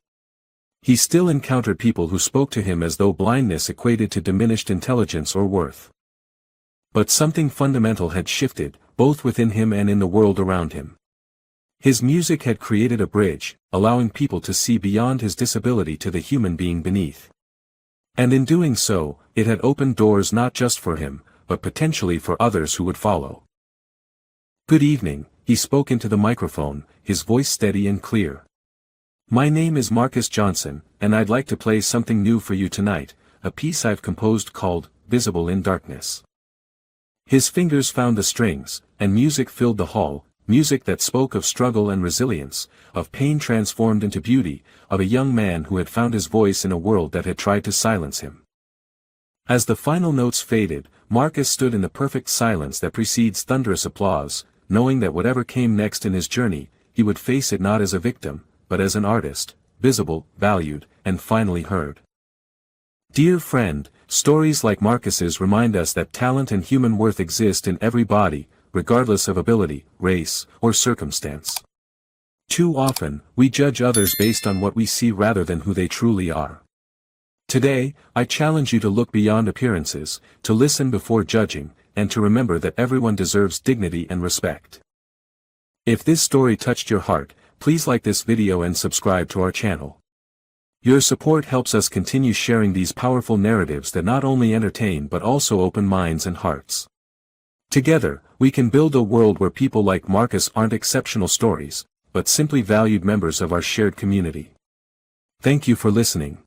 He still encountered people who spoke to him as though blindness equated to diminished intelligence or worth. But something fundamental had shifted, both within him and in the world around him. His music had created a bridge, allowing people to see beyond his disability to the human being beneath. And in doing so, it had opened doors not just for him, but potentially for others who would follow. Good evening, he spoke into the microphone, his voice steady and clear. My name is Marcus Johnson, and I'd like to play something new for you tonight, a piece I've composed called, Visible in Darkness. His fingers found the strings, and music filled the hall, music that spoke of struggle and resilience, of pain transformed into beauty, of a young man who had found his voice in a world that had tried to silence him. As the final notes faded, Marcus stood in the perfect silence that precedes thunderous applause, knowing that whatever came next in his journey, he would face it not as a victim, but as an artist, visible, valued, and finally heard. Dear friend, stories like Marcus's remind us that talent and human worth exist in every body, regardless of ability, race, or circumstance. Too often, we judge others based on what we see rather than who they truly are. Today, I challenge you to look beyond appearances, to listen before judging, and to remember that everyone deserves dignity and respect. If this story touched your heart, please like this video and subscribe to our channel. Your support helps us continue sharing these powerful narratives that not only entertain but also open minds and hearts. Together, we can build a world where people like Marcus aren't exceptional stories, but simply valued members of our shared community. Thank you for listening.